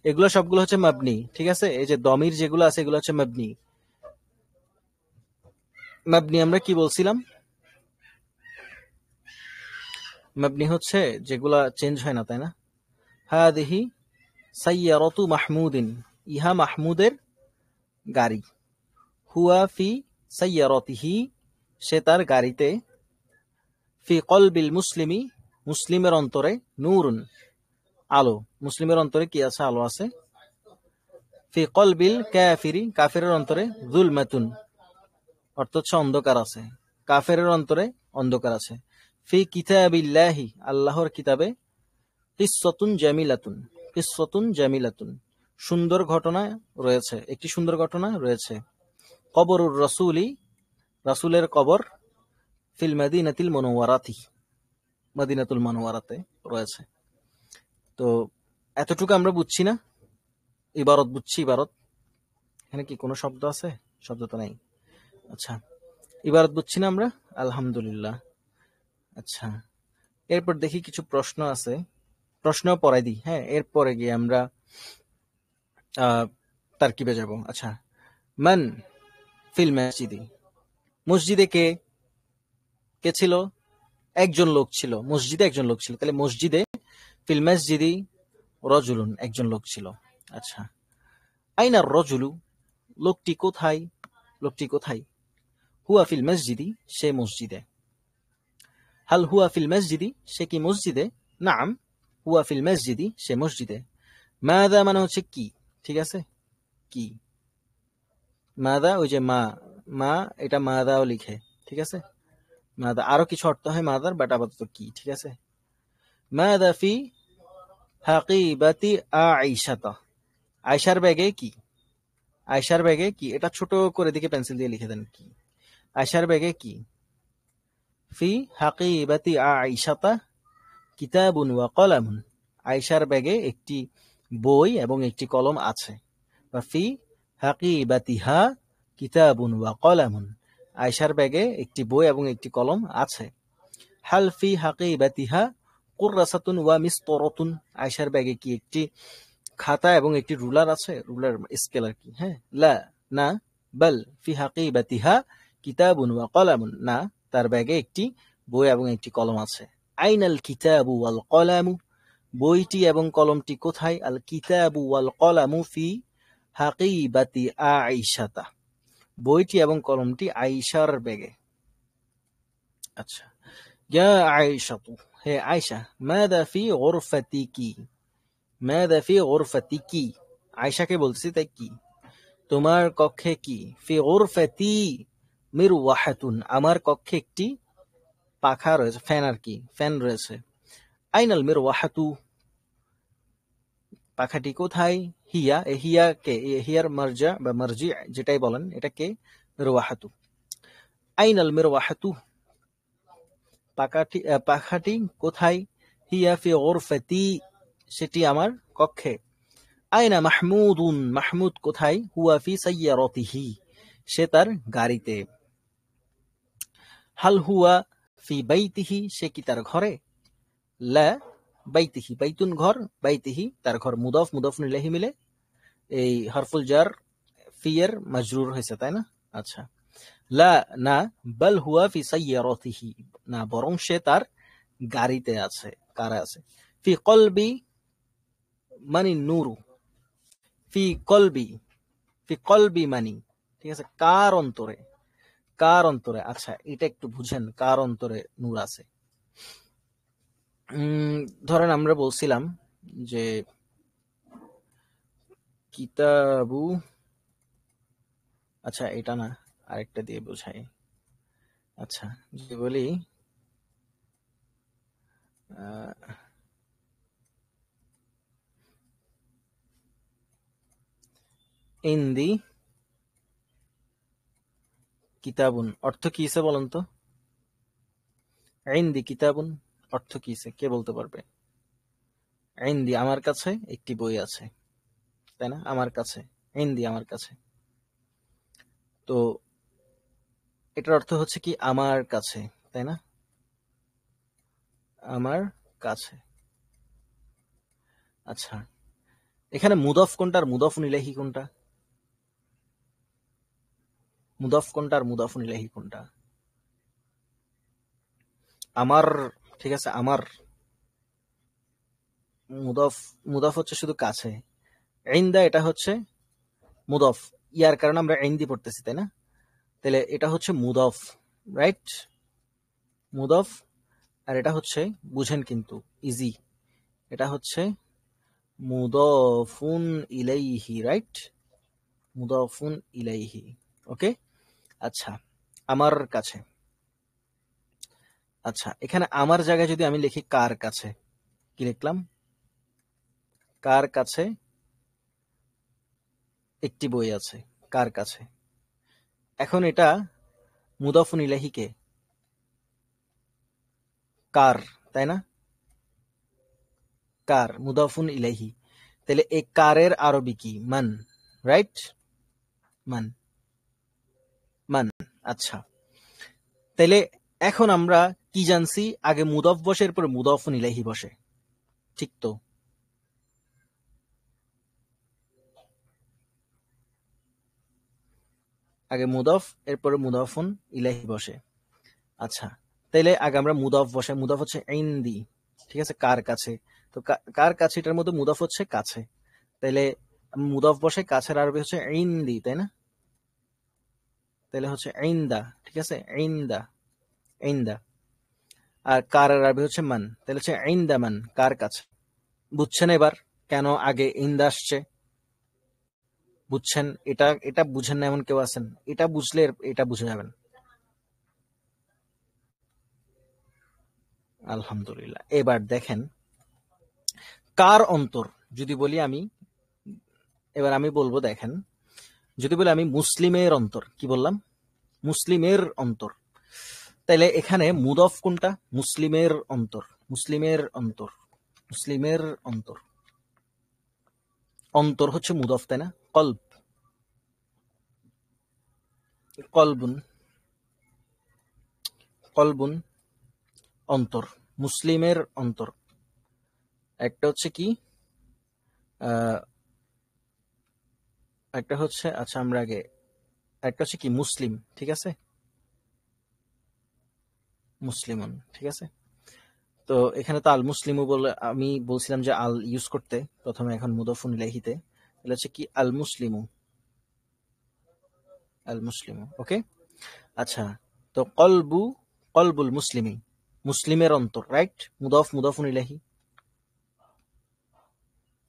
এগুলো সবগুলো হচ্ছে মাবনি, ঠিক আছে। এই যে দমির যেগুলো আছে এগুলো হচ্ছে মাবনি। মাবনি আমরা কি বলছিলাম? মাবনি হচ্ছে যেগুলা চেঞ্জ হয় না, তাই না? হাদিহি সাইয়ারাতু মাহমুদিন, ইহা মাহমুদের গাড়ি। হুয়া ফি সাইয়ারাতিহি, সে তার গাড়িতে। ফি কলবিল মুসলিমি, মুসলিমের অন্তরে, নূরুন আলো, মুসলিমের অন্তরে কি আছে? আলো আছে। ফি কলবিল কাফিরি, কাফিরের অন্তরে, যুলমাতুন অর্থ হচ্ছে অন্ধকার আছে, কাফেরের অন্তরে অন্ধকার আছে। ফি কিতাবিল্লাহি, আল্লাহর কিতাবে, কিসসাতুন জামিলাতুন, কিসসাতুন জামিলাতুন সুন্দর ঘটনা রয়েছে, একটি সুন্দর ঘটনা রয়েছে। কবরুর রাসূলি, রাসূলের কবর, ফিল মাদিনাতিল মুনাওয়ারাতি, মদিনাতুল মুনাওয়ারাতে রয়েছে। তো এতটুকু আমরা বুঝছি না? ইবারত বুঝছি, ইবারত এখানে কি কোনো শব্দ আছে? শব্দ তো নাই। আচ্ছা, ইবারত বুঝছি না আমরা? আলহামদুলিল্লাহ। আচ্ছা, এরপর দেখি কিছু প্রশ্ন আছে, প্রশ্ন পড়াই দিই। হ্যাঁ, এরপরে গিয়ে আমরা তারকিবে যাব। আচ্ছা, মান ফিল মসজিদি, মসজিদে কে কে ছিল? একজন লোক ছিল, মসজিদে একজন লোক ছিল, তাহলে মসজিদে ফিল মসজিদি রজুলুন, একজন লোক ছিল। আচ্ছা, আইনা রজুলু, লোকটি কোথায়? লোকটি কোথায়? হুয়া ফিল মসজিদি, সে মসজিদে। হাল হুয়া ফিল মসজিদি, সে কি মসজিদে? নাম হুয়া ফিল মসজিদি, সে মসজিদে। মাদা মানে হচ্ছে কি, ঠিক আছে, কি। মাদা ওই যে মা, মা এটা মাদাও লিখে, ঠিক আছে। মাদা আরো কিছু অর্থ হয় মাদার, বাট আপাতত কি, ঠিক আছে। মাদা ফি হাকিবাতি আইশাতা, আয়শার ব্যাগে কি? আয়শার ব্যাগে কি? এটা ছোট করে দিকে পেন্সিল দিয়ে লিখে দেন, কি আয়শার ব্যাগে কি? ফি হাকিবাতি আইশাতা কিতাবুন ওয়া কলামুন, আয়শার ব্যাগে একটি বই এবং একটি কলম আছে। বা ফি হাকিবাতিহা কিতাবুন ওয়া কলামুন, আয়শার ব্যাগে একটি বই এবং একটি কলম আছে। হাল ফি হাকিবাতিহা কুররাসাতুন ওয়া মিসতরাতুন, আয়শার ব্যাগে কি একটি খাতা এবং একটি রুলার আছে? রুলার স্কেল আর কি। হ্যাঁ, লা না, বাল ফি হাকিবাতিহা কিতাবুন ওয়া কলামুন, না, তার ব্যাগে একটি বই এবং একটি কলম আছে। আইনাল কিতাবু ওয়াল কলামু, বইটি এবং কলমটি কোথায়? আল কিতাবু ওয়াল কলামু ফি হাকিবাতি আইশাতা, বইটি এবং কলমটি আয়েশার ব্যাগে। আচ্ছা, ইয়া আয়েশাতু, হে আয়েশা, মাযা ফি গুরফাতিকি, মাযা ফি গুরফাতিকি, আয়েশাকে বলতেছি তাই কি তোমার কক্ষে কি? ফি গুরফাতি মিরওয়াহাতুন, আমার কক্ষে একটি পাখা রয়েছে, ফ্যান আর কি, ফ্যান রয়েছে। আইনাল মিরওয়াহাতু, পাখাটি কোথায়? হিয়া, এ হিয়া কে? এ হিয়ার মারজা বা মারজি যেটাই বলেন, এটা কে? মিরওয়াহাতু। আইনাল মিরওয়াহাতু, পাখাটি কোথায়? হিয়া ফি গুরফাতি, সেটি আমার কক্ষে। আইনা মাহমুদুন, মাহমুদ কোথায়? হুয়া ফি সাইয়ারাতিহি, সে তার গাড়িতে। হাল হুয়া ফি বাইতিহি, সে কি তার ঘরে? লা বাইতিহি, বাইতুন ঘর, বাইতিহি তার ঘর, মুদাফ মুদাফুন ইলাইহি মিলে এই হরফুল জার ফি এর মাজরুর হয়েছে, তাই না? আচ্ছা, লা না, বাল হুয়া ফি সাইয়ারাতিহি, না বরং সে তার গাড়িতে আছে। কারে আছে? ফি কলবি মানি নূরু, ফি কলবি, ফি কলবি মানি, ঠিক আছে, কার অন্তরে, কার অন্তরে। আচ্ছা, এটা একটু বুঝেন, কার অন্তরে নূর আছে। ধরেন আমরা বলছিলাম যে কিতাবু, আচ্ছা এটা না, আরেকটা দিয়ে বোঝাই। আচ্ছা, যদি বলি ইন্দি কিতাবুন, অর্থ কি হিসে বলেন তো? ইন্দি কিতাবুন অর্থ কি হিসে কে বলতে পারবে? ইন্দি আমার কাছে একটি বই আছে, তাই না? আমার কাছে, ইন্দি আমার কাছে। তো এটার অর্থ হচ্ছে কি আমার কাছে, তাই না? আমার কাছে। আচ্ছা, এখানে মুদফ কোনটা আর মুদফুন ইলাইহি কোনটা? মুদফ কোনটা আর মুদফুন ইলাইহি কোনটা? আমার, ঠিক আছে, আমার মুদফ, মুদফ হচ্ছে শুধু কাছে। ইনদা এটা হচ্ছে মুদফ, ইয়ার কারণে আমরা ইনদি পড়তেছি, তাই না? তাহলে এটা হচ্ছে মুদফ, রাইট? মুদফ। আর এটা হচ্ছে, বুঝেন কিন্তু, ইজি, এটা হচ্ছে মুদফুন ইলাইহি, রাইট? মুদফুন ইলাইহি, ওকে। আচ্ছা, আমার কাছে। আচ্ছা, এখানে আমার জায়গায় যদি আমি লিখি কার কাছে, কি লিখলাম? কার কাছে একটি বই আছে, কার কাছে। এখন এটা মুদাফুন ইলাইহি কে? কার, তাই না? কার, মুদাফুন ইলাইহি। তাহলে এই কারের আরবি কি? মান, রাইট? মান, মান। আচ্ছা, তাহলে এখন আমরা কি জানছি? আগে মুদফ বসে, এরপরে মুদাফুন ইলাইহি বসে, ঠিক তো? আগে মুদফ, এরপরে মুদাফুন ইলাইহি বসে। আচ্ছা, তাইলে আগে আমরা মুদাফ বসাই। মুদাফ হচ্ছে ইনদি, ঠিক আছে, কার কাছে। তো কার কাছে, এটার মধ্যে মুদাফ হচ্ছে কাছে। তাইলে মুদাফ বসাই, কাছের আরবি হচ্ছে ইনদি, তাই না? তাহলে হচ্ছে ইনদা, ঠিক আছে, ইনদা, ইনদা। আর কার আরবি হচ্ছে মান, তাহলে হচ্ছে ইনদা মান, কার কাছে। বুঝছেন এবার কেন আগে ইনদা আসছে? বুঝছেন? এটা এটা বুঝেন না এমন কেউ আছেন? এটা বুঝলে এটা বুঝে যাবেন। আলহামদুলিল্লাহ। এবার দেখেন, কার অন্তর যদি বলি আমি, এবার আমি বলবো, দেখেন, যদি বলি আমি মুসলিমের অন্তর, কি বললাম? মুসলিমের অন্তর। তাইলে এখানে মুদফ কোনটা? মুসলিমের অন্তর, মুসলিমের অন্তর, মুসলিমের অন্তর। অন্তর হচ্ছে মুদফ, তাই না? কলব, কলবুন, কলবুন অন্তর, মুসলিমের অন্তর। একটা হচ্ছে কি, একটা হচ্ছে, আচ্ছা আমরা আগে, একটা হচ্ছে কি মুসলিম, ঠিক আছে, মুসলিমন, ঠিক আছে। তো এখানে তো আল মুসলিমু বলে আমি বলছিলাম যে আল ইউজ করতে প্রথমে, এখন মুদফুন ইলাইহিতে, তাহলে হচ্ছে কি আল মুসলিমু, আল মুসলিমু, ওকে। আচ্ছা, তো কলবু, কলবুল মুসলিমি, মুসলিমের অন্তর, রাইট? মুদফ মুদফুন ইলাইহি,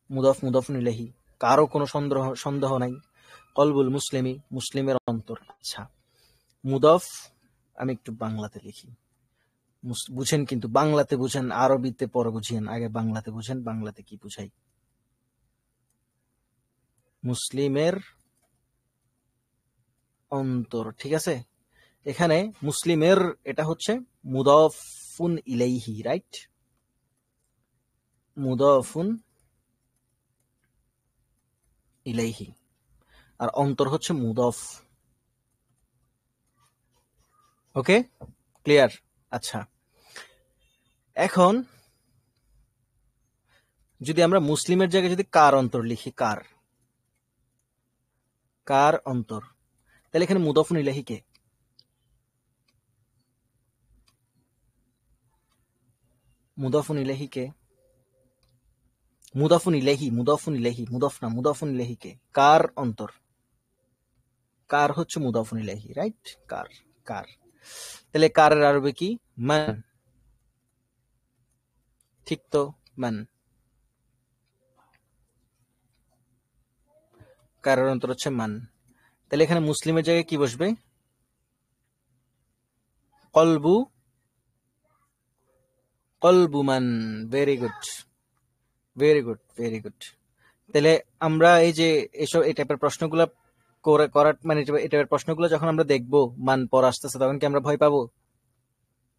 মুদফ মুদফুন ইলাইহি, কারো কোনো সন্দেহ সন্দেহ নাই। কলবুল মুসলিমি, মুসলিমের অন্তর। আচ্ছা, মুদফ, আমি একটু বাংলাতে লিখি, বুঝেন কিন্তু, বাংলাতে বুঝেন, আরবিতে পরে বুঝিয়েন, আগে বাংলাতে বুঝেন, বাংলাতে কি বুঝাই। মুসলিমের অন্তর, ঠিক আছে। এখানে মুসলিমের, এটা হচ্ছে মুদফুন ইলাইহি, রাইট? মুদফুন ইলাইহি। আর অন্তর হচ্ছে মুদফ। ওকে, ক্লিয়ার? আচ্ছা, এখন যদি আমরা মুসলিমের জায়গায় যদি কার অন্তর লিখি, কার, কার অন্তর, তাহলে এখানে মুদফুন ইলাইহি কে? মুদফুন ইলাইহি কে? মুদাফুন ইলাইহি, মুদাফুন ইলাইহি, মুদাফ না, মুদাফুন ইলাইহি কে? কার অন্তর। কার হচ্ছে মুদাফুন ইলাইহি, রাইট? কার, কার। তাহলে কারের আরবি কি? মান। ঠিক তো? মান। কারের অন্তর হচ্ছে মান। তাহলে এখানে মুসলিমের জায়গায় কি বসবে? কলবু, কলবু মান। Very good, very good, very good. তাহলে আমরা এই যে এসব এই টাইপের প্রশ্নগুলো করার মানে এই টাইপের প্রশ্নগুলো যখন আমরা দেখবো মান পর আসতেছে, তখন কি আমরা ভয় পাবো?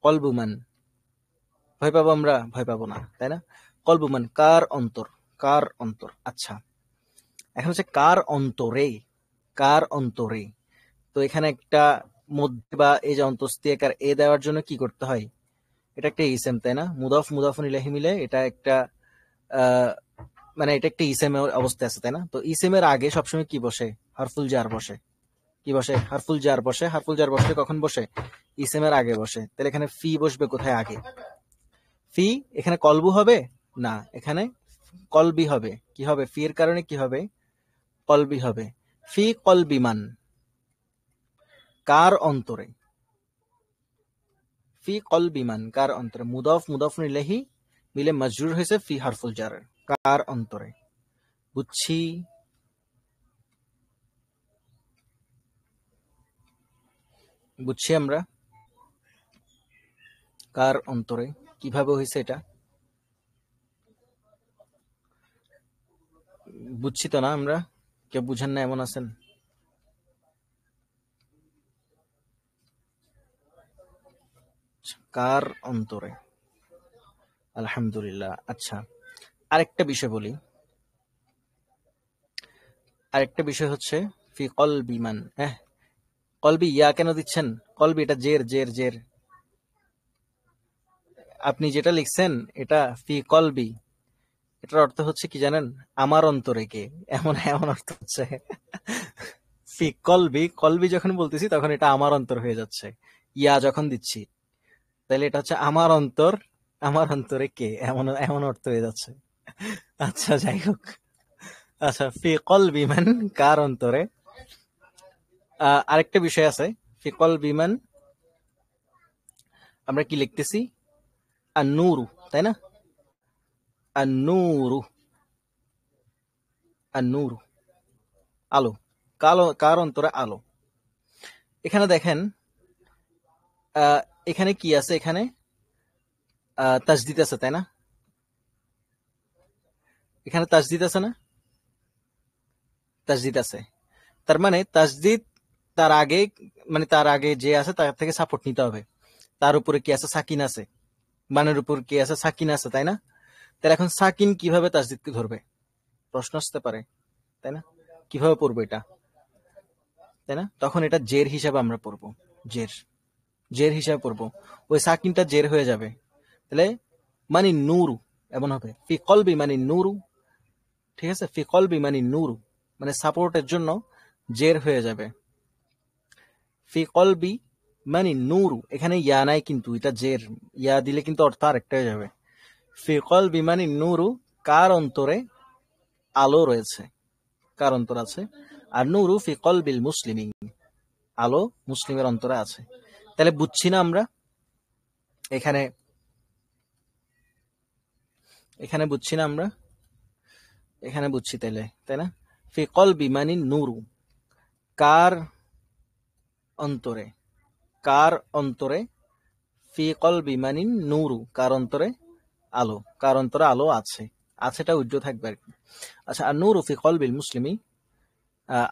কলবু মান, ভয় পাবো আমরা? ভয় পাবো না, তাই না? কলবু মান, কার অন্তর, কার অন্তর। আচ্ছা, এখন হচ্ছে কার অন্তরে, কার অন্তরে। তো এখানে একটা মধ্যে বা এই যে অন্তস্তিয়াকার এ দেওয়ার জন্য কি করতে হয়? এটা একটা ইসেম, তাই না? মুদাফ মুদাফুন ইলাইহি মিলে এটা একটা আহ মানে এটা একটা ইসেমের অবস্থায় আছে, তাই না? তো ইসেমের আগে সবসময় কি বসে? হারফুল জার বসে। কি বসে? হারফুল জার বসে। হারফুল জার বসলে কখন বসে? ইসেমের আগে বসে। তাহলে এখানে ফি বসবে কোথায়? আগে। ফি এখানে কলবু হবে না, এখানে কলবি হবে। কি হবে? ফি এর কারণে কি হবে? কলবি হবে। ফি কলবিমান, কার অন্তরে। ফি কলবিমান, কার অন্তরে। মুদাফ মুদাফুন ইলাইহি মিলে মাজরুর হয়েছে ফি হারফুল জার, কার অন্তরে। বুঝছি? বুঝছি আমরা কার অন্তরে কিভাবে হয়েছে এটা? বুঝছি তো না আমরা? কেউ বুঝেন না এমন আছেন? কার অন্তরে, আলহামদুলিল্লাহ। আচ্ছা, আরেকটা বিষয় বলি। আরেকটা বিষয় হচ্ছে ফি কলবি মান। হ্যাঁ, কলবি ইয়া কেন দিচ্ছেন? কলবি এটা জের, জের, জের। আপনি যেটা লিখছেন এটা ফি কলবি, এটার অর্থ হচ্ছে কি জানেন? আমার অন্তরে কে, এমন এমন অর্থ হচ্ছে। ফি কলবি, কলবি যখন বলতেছি তখন এটা আমার অন্তর হয়ে যাচ্ছে। ইয়া যখন দিচ্ছি তাহলে এটা হচ্ছে আমার অন্তর, আমার অন্তরে কে, এমন এমন অর্থ হয়ে যাচ্ছে। আচ্ছা, যাই হোক। আচ্ছা, ফি কলবি মান, কার অন্তরে। আরেকটা বিষয় আছে, ফি কলবি মান আমরা কি লিখতেছি? আর নূরু, তাই না? আর নূরু, আর নূরু, আলো। কালো, কার অন্তরে আলো। এখানে দেখেন, এখানে কি আছে? এখানে তাজদিদ আছে, তাই না? এখানে তাজদিদ আছে না? তাজদিদ আছে। তার মানে তাজদিদ, তার আগে মানে তার আগে যে আছে তার থেকে সাপোর্ট নিতে হবে। তার উপরে কি আছে? সাকিন আছে। মানের উপর কি আছে? সাকিন আছে, তাই না? তাহলে এখন সাকিন কিভাবে তাজদিদকে ধরবে? প্রশ্ন আসতে পারে, তাই না? কিভাবে পড়বো এটা, তাই না? তখন এটা জের হিসাবে আমরা পড়বো। জের, জের হিসাবে পড়বো। ওই সাকিনটা জের হয়ে যাবে। তাহলে মানে নূরু এমন হবে। ফি কলবি মানে নূরু, ঠিক আছে? ফি কলবি মানে নূরু, মানে সাপোর্টের জন্য জের হয়ে যাবে। ফি কলবি মানে নূরু, এখানে ইয়া নাই কিন্তু, এটা জের। ইয়া দিলে কিন্তু অর্থ আরেকটা হয়ে যাবে। ফি কলবি মানে নূরু, কার অন্তরে আলো রয়েছে, কার অন্তর আছে। আর নূরু ফি কলবিল মুসলিমিন, আলো মুসলিমের অন্তরে আছে। তাহলে বুঝছি না আমরা? এখানে এখানে বুঝছি না আমরা? এখানে বুঝছি তাইলে, তাই না? ফি কলবি মানে নূরু, কার অন্তরে, কার অন্তরে। ফি কলবি মানে নূরু, কার অন্তরে আলো, কার অন্তরে আলো আছে। আছেটা উজ্জ্ব থাকবে আর কি। আচ্ছা, আর নূরু ফি কলবিল মুসলিমি,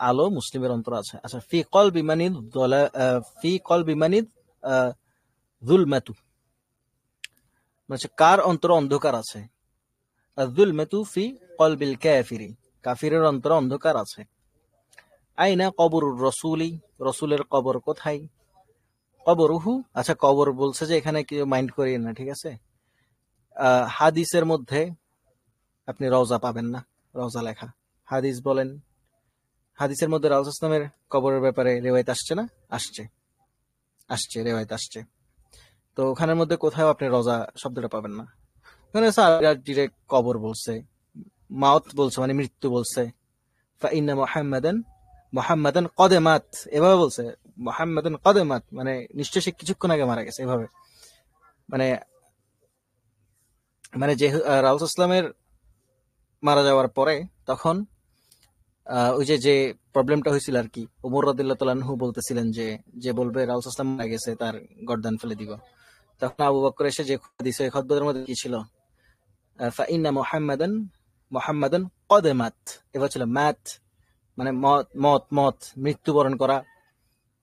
আলো মুসলিমের অন্তর আছে। আচ্ছা, ফি কলবি মানে ফি কলবি মানে যুলমাতু, মানে কার অন্তরে অন্ধকার আছে। যুলমাতু ফি কলবিল কাফিরি, কাফিরের অন্তরে অন্ধকার আছে। আইনা কবরুর রসুলি, রসুলের কবর কোথায়? কবরুহু, আচ্ছা কবর বলছে যে এখানে কেউ মাইন্ড করিয়ে না, ঠিক আছে। হাদিসের মধ্যে আপনি রওজা পাবেন না, রওজা লেখা। হাদিস বলেন, হাদিসের মধ্যে রাসূল ইসলামের কবরের ব্যাপারে রেওয়ায়েত আসছে না? আসছে, আসছে, রেওয়ায়েত আসছে। তো ওখানের মধ্যে কোথাও আপনি রওজা শব্দটা পাবেন না। মানে সাহাবীরা ডিরেক্ট কবর বলছে, মাউত বলছে মানে মৃত্যু বলছে। ফাইন্না মুহাম্মাদান, মুহাম্মাদান কদ মাত, এভাবে বলছে। মুহাম্মাদান কদ মাত মানে নিশ্চয় সে কিছুক্ষণ আগে মারা গেছে, এভাবে। মানে মানে যে রাসূল ইসলামের মারা যাওয়ার পরে তখন ওই যে যে প্রবলেমটা হয়েছিল আর কি, ওমর রাদিয়াল্লাহু তাআলা আনহু বলতেছিলেন যে যে বলবে রাসূল ইসলাম মারা গেছে তার গর্দান ফেলে দিব। তখন আবু বকর এসে যে খুতবা দিছে, খুতবার মধ্যে কি ছিল? ফাইন্না মুহাম্মাদান, মুহাম্মাদান কদ মাত, এবার ছিল মাত মানে মত মত মত মৃত্যুবরণ করা,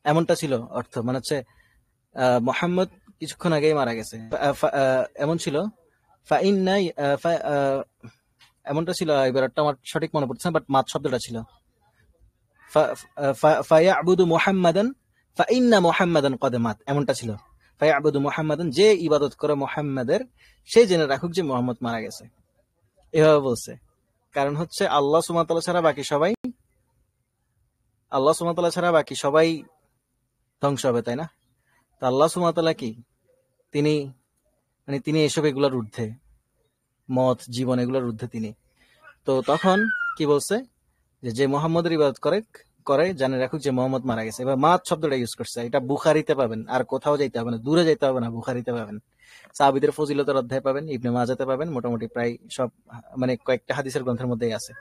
এমনটা ছিল অর্থ। মানে হচ্ছে মুহাম্মদ কিছুক্ষণ আগেই মারা গেছে, এমন ছিল। ফাইন্না এমনটা ছিল, এবারটা আমার সঠিক মনে পড়ছে না, বাট মাত শব্দটা ছিল। ফায়াবুদু মুহাম্মাদান ফাইন্না মুহাম্মাদান কদ মাত, এমনটা ছিল। ফায়াবুদু মুহাম্মাদান, যে ইবাদত করে মুহাম্মাদের, সে জেনে রাখুক যে মুহাম্মদ মারা গেছে, এভাবে বলছে। কারণ হচ্ছে আল্লাহ সুবহানাহু ওয়া তাআলা ছাড়া বাকি সবাই, আল্লাহ সুবহানাহু ওয়া তাআলা ছাড়া বাকি সবাই ধ্বংস হবে, তাই না? তো আল্লাহ সুবহানাহু ওয়া তাআলা কি, তিনি মানে তিনি এসব এগুলোর ঊর্ধ্বে, মত জীবন এগুলোর ঊর্ধ্বে তিনি। তো তখন কি বলছে, যে যে মুহাম্মদের ইবাদত করে করে জানে রাখুক যে মুহাম্মদ মারা গেছে। এবার মাত শব্দটা ইউজ করছে, এটা বুখারীতে পাবেন, আর কোথাও যাইতে হবে না, দূরে যাইতে হবে না, বুখারীতে পাবেন। সাহাবীদের ফজিলতের অধ্যায় পাবেন, ইবনে মাজাতে পাবেন, মোটামুটি প্রায় সব মানে কয়েকটা হাদিসের গ্রন্থের মধ্যেই আছে,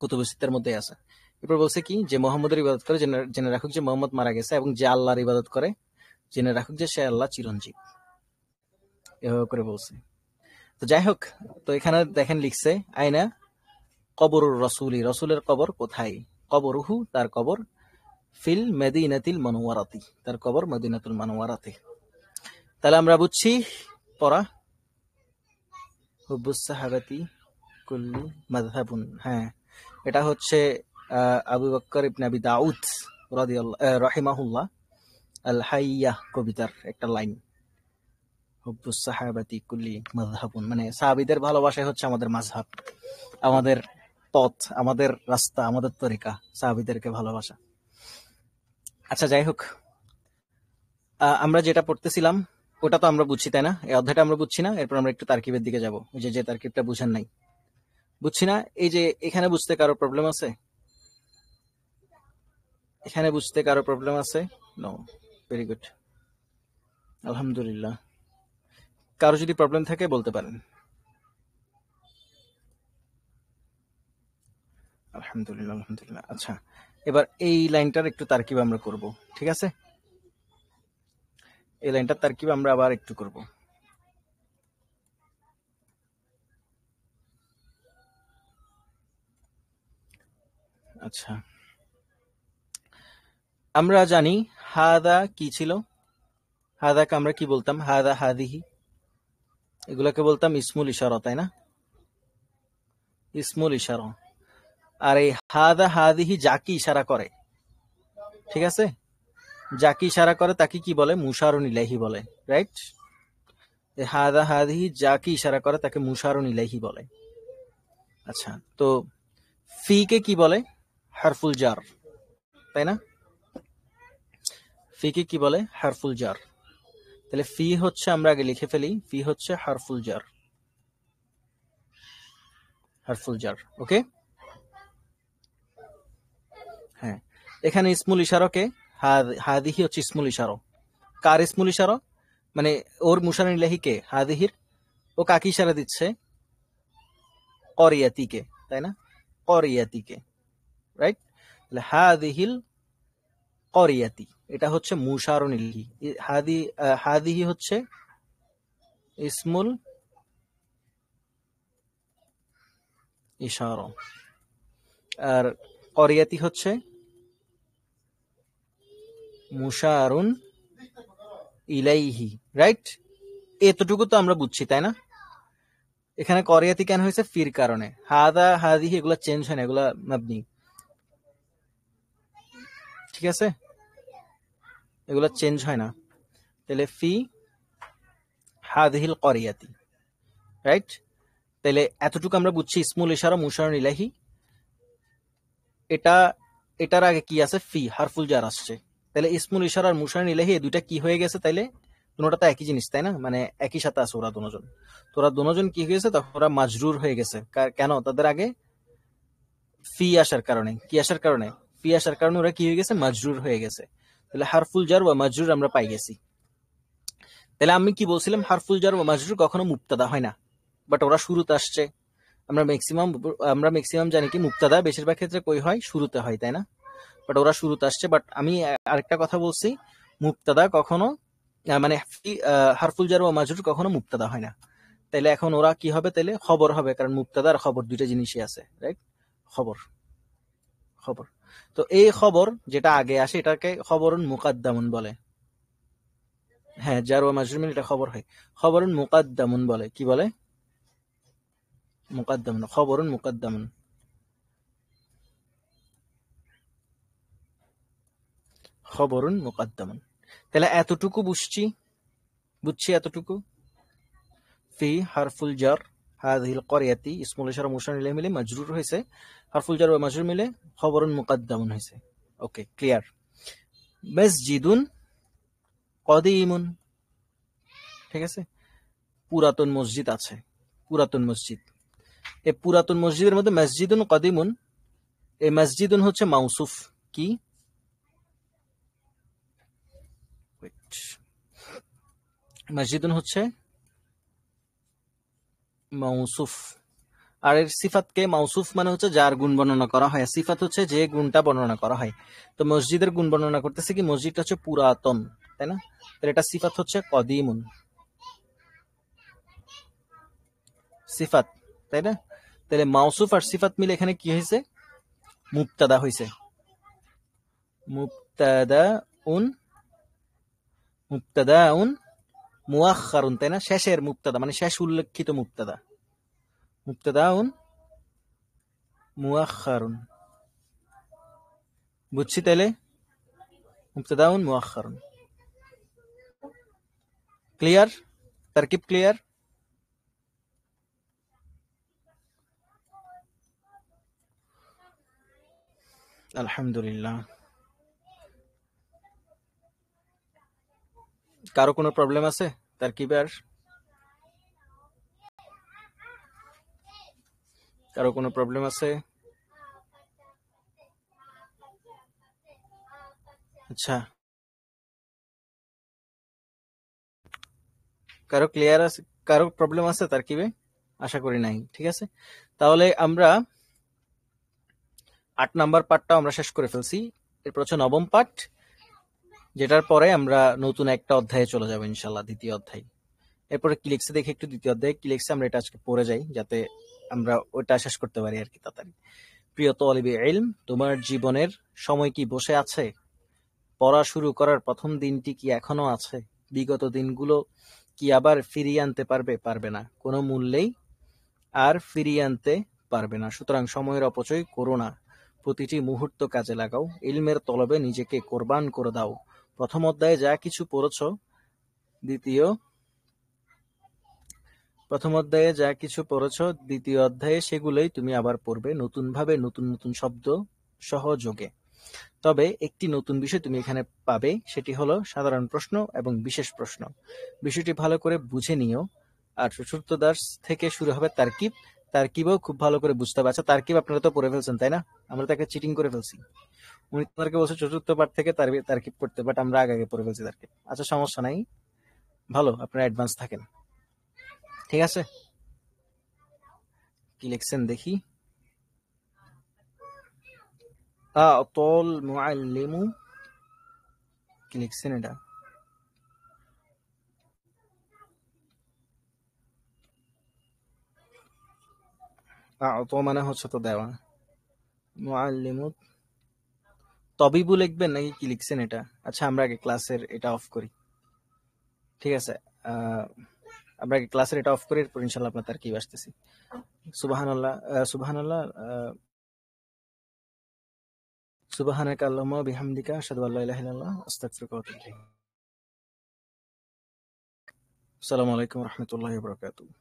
কুতুবুস সিত্তার মধ্যেই আছে। এরপর বলছে কি, যে মুহাম্মদের ইবাদত করে জেনে রাখুক যে মুহাম্মদ মারা গেছে, এবং যে আল্লাহর ইবাদত করে জেনে রাখুক যে সে আল্লাহ চিরঞ্জীব, এভাবে করে বলছে। তো যাই হোক, তো এখানে দেখেন লিখছে আইনা কবরুর রসুলি, রসুলের কবর কোথায়? কবরুহু, তার কবর, ফিল মদিনাতিল মুনাওয়ারাতি, তার কবর মদিনাতুল মুনাওয়ারাতে। তাহলে আমরা বুঝছি পড়া, হুব্বুস সাহাবাতি কুল্লি মাযহাবুন। হ্যাঁ, এটা হচ্ছে আবু বকর ইবনে আবি দাউদ রাহিমাহুল্লাহ আল হাইয়া কবিতার একটা লাইন। হুব্বুস সাহাবাতি কুল্লি মাযহাবুন মানে সাহাবীদের ভালোবাসাই হচ্ছে আমাদের মাযহাব, আমাদের পথ, আমাদের রাস্তা, আমাদের তরিকা, সাহাবীদেরকে ভালোবাসা। আচ্ছা যাই হোক, আমরা যেটা পড়তেছিলাম ওটা তো আমরা বুঝছি, তাই না? এই অধ্যায়টা আমরা বুঝছি না। এরপর আমরা একটু তারকিবের দিকে যাব। ওই যে যে তারকিবটা বুঝেন নাই, বুঝছি না, এই যে এখানে বুঝতে কারো প্রবলেম আছে? এখানে বুঝতে কারো প্রবলেম আছে? নো, ভেরি গুড, আলহামদুলিল্লাহ। কারো যদি প্রবলেম থাকে বলতে পারেন। আলহামদুলিল্লাহ, আলহামদুলিল্লাহ। আচ্ছা, এবার এই লাইনটার একটু তারকিব আমরা করব, ঠিক আছে? এই লাইনটার তারকিব আমরা আবার একটু করব। আচ্ছা, আমরা জানি হাদা কি ছিল, হাদাকে আমরা কি বলতাম? হাদা, হাদিহি, এগুলাকে বলতাম ইসমুল ইশারা, তাই না? ইসমুল ইশারা। আর এই হাদা হাদিহি যাকে ইশারা করে, ঠিক আছে, যাকে ইশারা করে তাকে কি বলে? মুশারুন ইলাইহি বলে, রাইট? হাদা হাদিহি যাকে ইশারা করে তাকে মুশারুন ইলাইহি বলে। আচ্ছা, তো ফি কে কি বলে? হারফুল জার, তাই না? ফি কে কি বলে? হারফুল জার। তাহলে ফি হচ্ছে, আমরা আগে লিখে ফেলি, ফি হচ্ছে হারফুল জার, হারফুল জার, ওকে? হ্যাঁ, এখানে ইসমুল ইশারাকে হাদিহি হচ্ছে ইসমুল ইশারা। কার ইসমুল ইশারা? মানে ওর মুশারুন ইলাইহি কে? হাদিহির। ও কাকে ইশারা দিচ্ছে? করিয়াতিকে, তাই না? করিয়াতিকে, রাইট? তাহলে হাদিহিল করিয়াতি, এটা হচ্ছে মুশারুন ইলাইহি। হাদিহি হচ্ছে ইসমুল ইশারা, আর করিয়াতি হচ্ছে মুশারুন ইলাইহি, রাইট? এতটুকু তো আমরা বুঝছি, তাই না? এখানে করিয়াতি কেন হয়েছে? ফির কারণে। হাদা হাদিহি এগুলা চেঞ্জ হয় না, এগুলা মাবনি, ঠিক আছে, এগুলা চেঞ্জ হয় না। তাহলে ফি হাদিহিল করিয়াতি, রাইট? তাহলে এতটুকু আমরা বুঝছি ইসমুল ইশারা মুশারুন ইলাইহি, এটা এটার আগে কি আছে? ফি হারফুল জার আসছে। তাহলে ইসমুল ইশারা আর মুশারুন ইলাইহি এই দুইটা কি হয়ে গেছে? তাইলে দুটোটা তো একই জিনিস, তাই না? মানে একই সাথে আছে ওরা দুজন। তো ওরা দুজন কি হয়েছে? তখন ওরা মাজরুর হয়ে গেছে। কেন? তাদের আগে ফি আসার কারণে। কি আসার কারণে? ফি আসার কারণে ওরা কি হয়ে গেছে? মাজরুর হয়ে গেছে। তাহলে হারফুল জার ওয়া মাজরুর আমরা পাই গেছি। তাহলে আমি কি বলছিলাম? হারফুল জার ওয়া মাজরুর কখনো মুবতাদা হয় না, বাট ওরা শুরুতে আসছে। আমরা ম্যাক্সিমাম জানি কি মুবতাদা বেশিরভাগ ক্ষেত্রে কই হয়? শুরুতে হয়, তাই না? বাট ওরা শুরুতে আসছে। বাট আমি আরেকটা কথা বলছি, মুবতাদা কখনো মানে হারফুল জার ওয়া মাজরুর কখনো মুবতাদা হয় না। তাইলে এখন ওরা কি হবে? তাইলে খবর হবে, কারণ মুবতাদা আর খবর দুইটা জিনিসই আছে, রাইট? খবর, খবর। তো এই খবর যেটা আগে আসে এটাকে খবরুন মুকাদ্দামুন বলে। হ্যাঁ, জার ওয়া মাজরুর মিলে এটা খবর হয়, খবরুন মুকাদ্দামুন বলে। কি বলে? মুকাদ্দামুন, খবরুন মুকাদ্দামুন, খবরুন মুকাদ্দামুন। তাহলে এতটুকু বুঝছি এতটুকু। ফি হারফুল জার হাযিহিল করিয়াতি ইসমুল ইশারা মুশার ইলাইহি মিলে মাজরুর হয়েছে, হারফুল জার ওয়া মাজরুর মিলে খবরুন মুকাদ্দামুন হয়েছে। ওকে, ক্লিয়ার। মসজিদুন কদিমুন, ঠিক আছে, পুরাতন মসজিদ আছে, পুরাতন মসজিদ। এই পুরাতন মসজিদের মধ্যে মসজিদুন কদিমুন, এই মসজিদুন হচ্ছে মাউসুফ। কি? মসজিদুন হচ্ছে মাউসুফ, আর এর সিফাতকে, মাউসুফ মানে হচ্ছে যার গুণ বর্ণনা করা হয়, সিফাত হচ্ছে যে গুণটা বর্ণনা করা হয়। তো মসজিদের গুণ বর্ণনা করতেছে কি? মসজিদটা হচ্ছে পুরাতন, তাই না? তাহলে এটা সিফাত হচ্ছে কদিমুন, সিফাত, তাই না? তাহলে মাউসুফ আর সিফাত মিলে এখানে কি হয়েছে? মুবতাদা হয়েছে। মুবতাদাউন, মুবতাদাউন মুআখখারুন, তাই না? শেষের মুবতাদা মানে শেষ উল্লেখিত মুবতাদা, মুবতাদাউন মুআখখারুন। বুঝছি তাইলে? মুবতাদাউন মুআখখারুন। ক্লিয়ার? তারকিব ক্লিয়ার? আলহামদুলিল্লাহ। কারো কোনো প্রবলেম আছে তারকিবের? কারো কোনো প্রবলেম আছে? আচ্ছা, কারো ক্লিয়ার আছে? কারো প্রবলেম আছে তারকিবে? আশা করি নাই। ঠিক আছে, তাহলে আমরা ৮ নাম্বার পার্টটাও আমরা শেষ করে ফেলছি। এরপর হচ্ছে ৯ম পার্ট, যেটার পরে আমরা নতুন একটা অধ্যায়ে চলে যাবো ইনশাল্লাহ, দ্বিতীয় অধ্যায়। এরপরে কি লিখছে দেখি একটু, দ্বিতীয় অধ্যায়ে কি লিখছে আমরা এটা আজকে পড়ে যাই, যাতে আমরা ওইটা শেষ করতে পারি আর কি তাড়াতাড়ি। প্রিয় তালিবে ইলম, তোমার জীবনের সময় কি বসে আছে? পড়া শুরু করার প্রথম দিনটি কি এখনো আছে? বিগত দিনগুলো কি আবার ফিরিয়ে আনতে পারবে? পারবে না, কোনো মূল্যেই আর ফিরিয়ে আনতে পারবে না। সুতরাং সময়ের অপচয় করো না, প্রতিটি মুহূর্ত কাজে লাগাও, ইলমের তলবে নিজেকে কোরবান করে দাও। প্রথম অধ্যায়ে যা কিছু পড়েছ দ্বিতীয় অধ্যায়ে সেগুলোই তুমি আবার পড়বে, নতুনভাবে, নতুন নতুন শব্দ সহযোগে। তবে একটি নতুন বিষয় তুমি এখানে পাবে, সেটি হলো সাধারণ প্রশ্ন এবং বিশেষ প্রশ্ন। বিষয়টি ভালো করে বুঝে নিও। আর চতুর্থ দাস থেকে শুরু হবে তারকিব, তারকিবও খুব ভালো করে বুঝতে হবে। আচ্ছা, তারকিব আপনারা তো পড়ে ফেলছেন, তাই না? আমরা তাকে চিটিং করে ফেলছি। উনি তোমাদেরকে বলছে চতুর্থ পাঠ থেকে তারকিব করতে, বাট আমরা আগে আগে পড়ে ফেলছি তারকিব। আচ্ছা, সমস্যা নাই, ভালো, আপনারা অ্যাডভান্স থাকেন। ঠিক আছে, কি লিখছেন দেখি। আতল মুআল্লিমু, কি লিখছেন এটা? আত মানে হচ্ছে তো দেওয়া, মুআল্লিমু তবিবু লিখবেন নাকি কি লিখছেন এটা? আচ্ছা, আমরা আগে ক্লাসের এটা অফ করি। ঠিক আছে, আমরা ক্লাসের এটা অফ করে এরপর ইনশাল্লাহ আপনার তারকিব আসতেছি। সুবহানাল্লাহ, সুবহানাল্লাহ, সুবহানাকা আল্লাহুম্মা ওয়া বিহামদিকা আশহাদু আল্লা ইলাহা ইল্লাল্লাহ আস্তাগফিরুকা ওয়া আতুবু ইলাইক। আসসালামু আলাইকুম ওয়া রাহমাতুল্লাহি ওয়া বারাকাতুহু।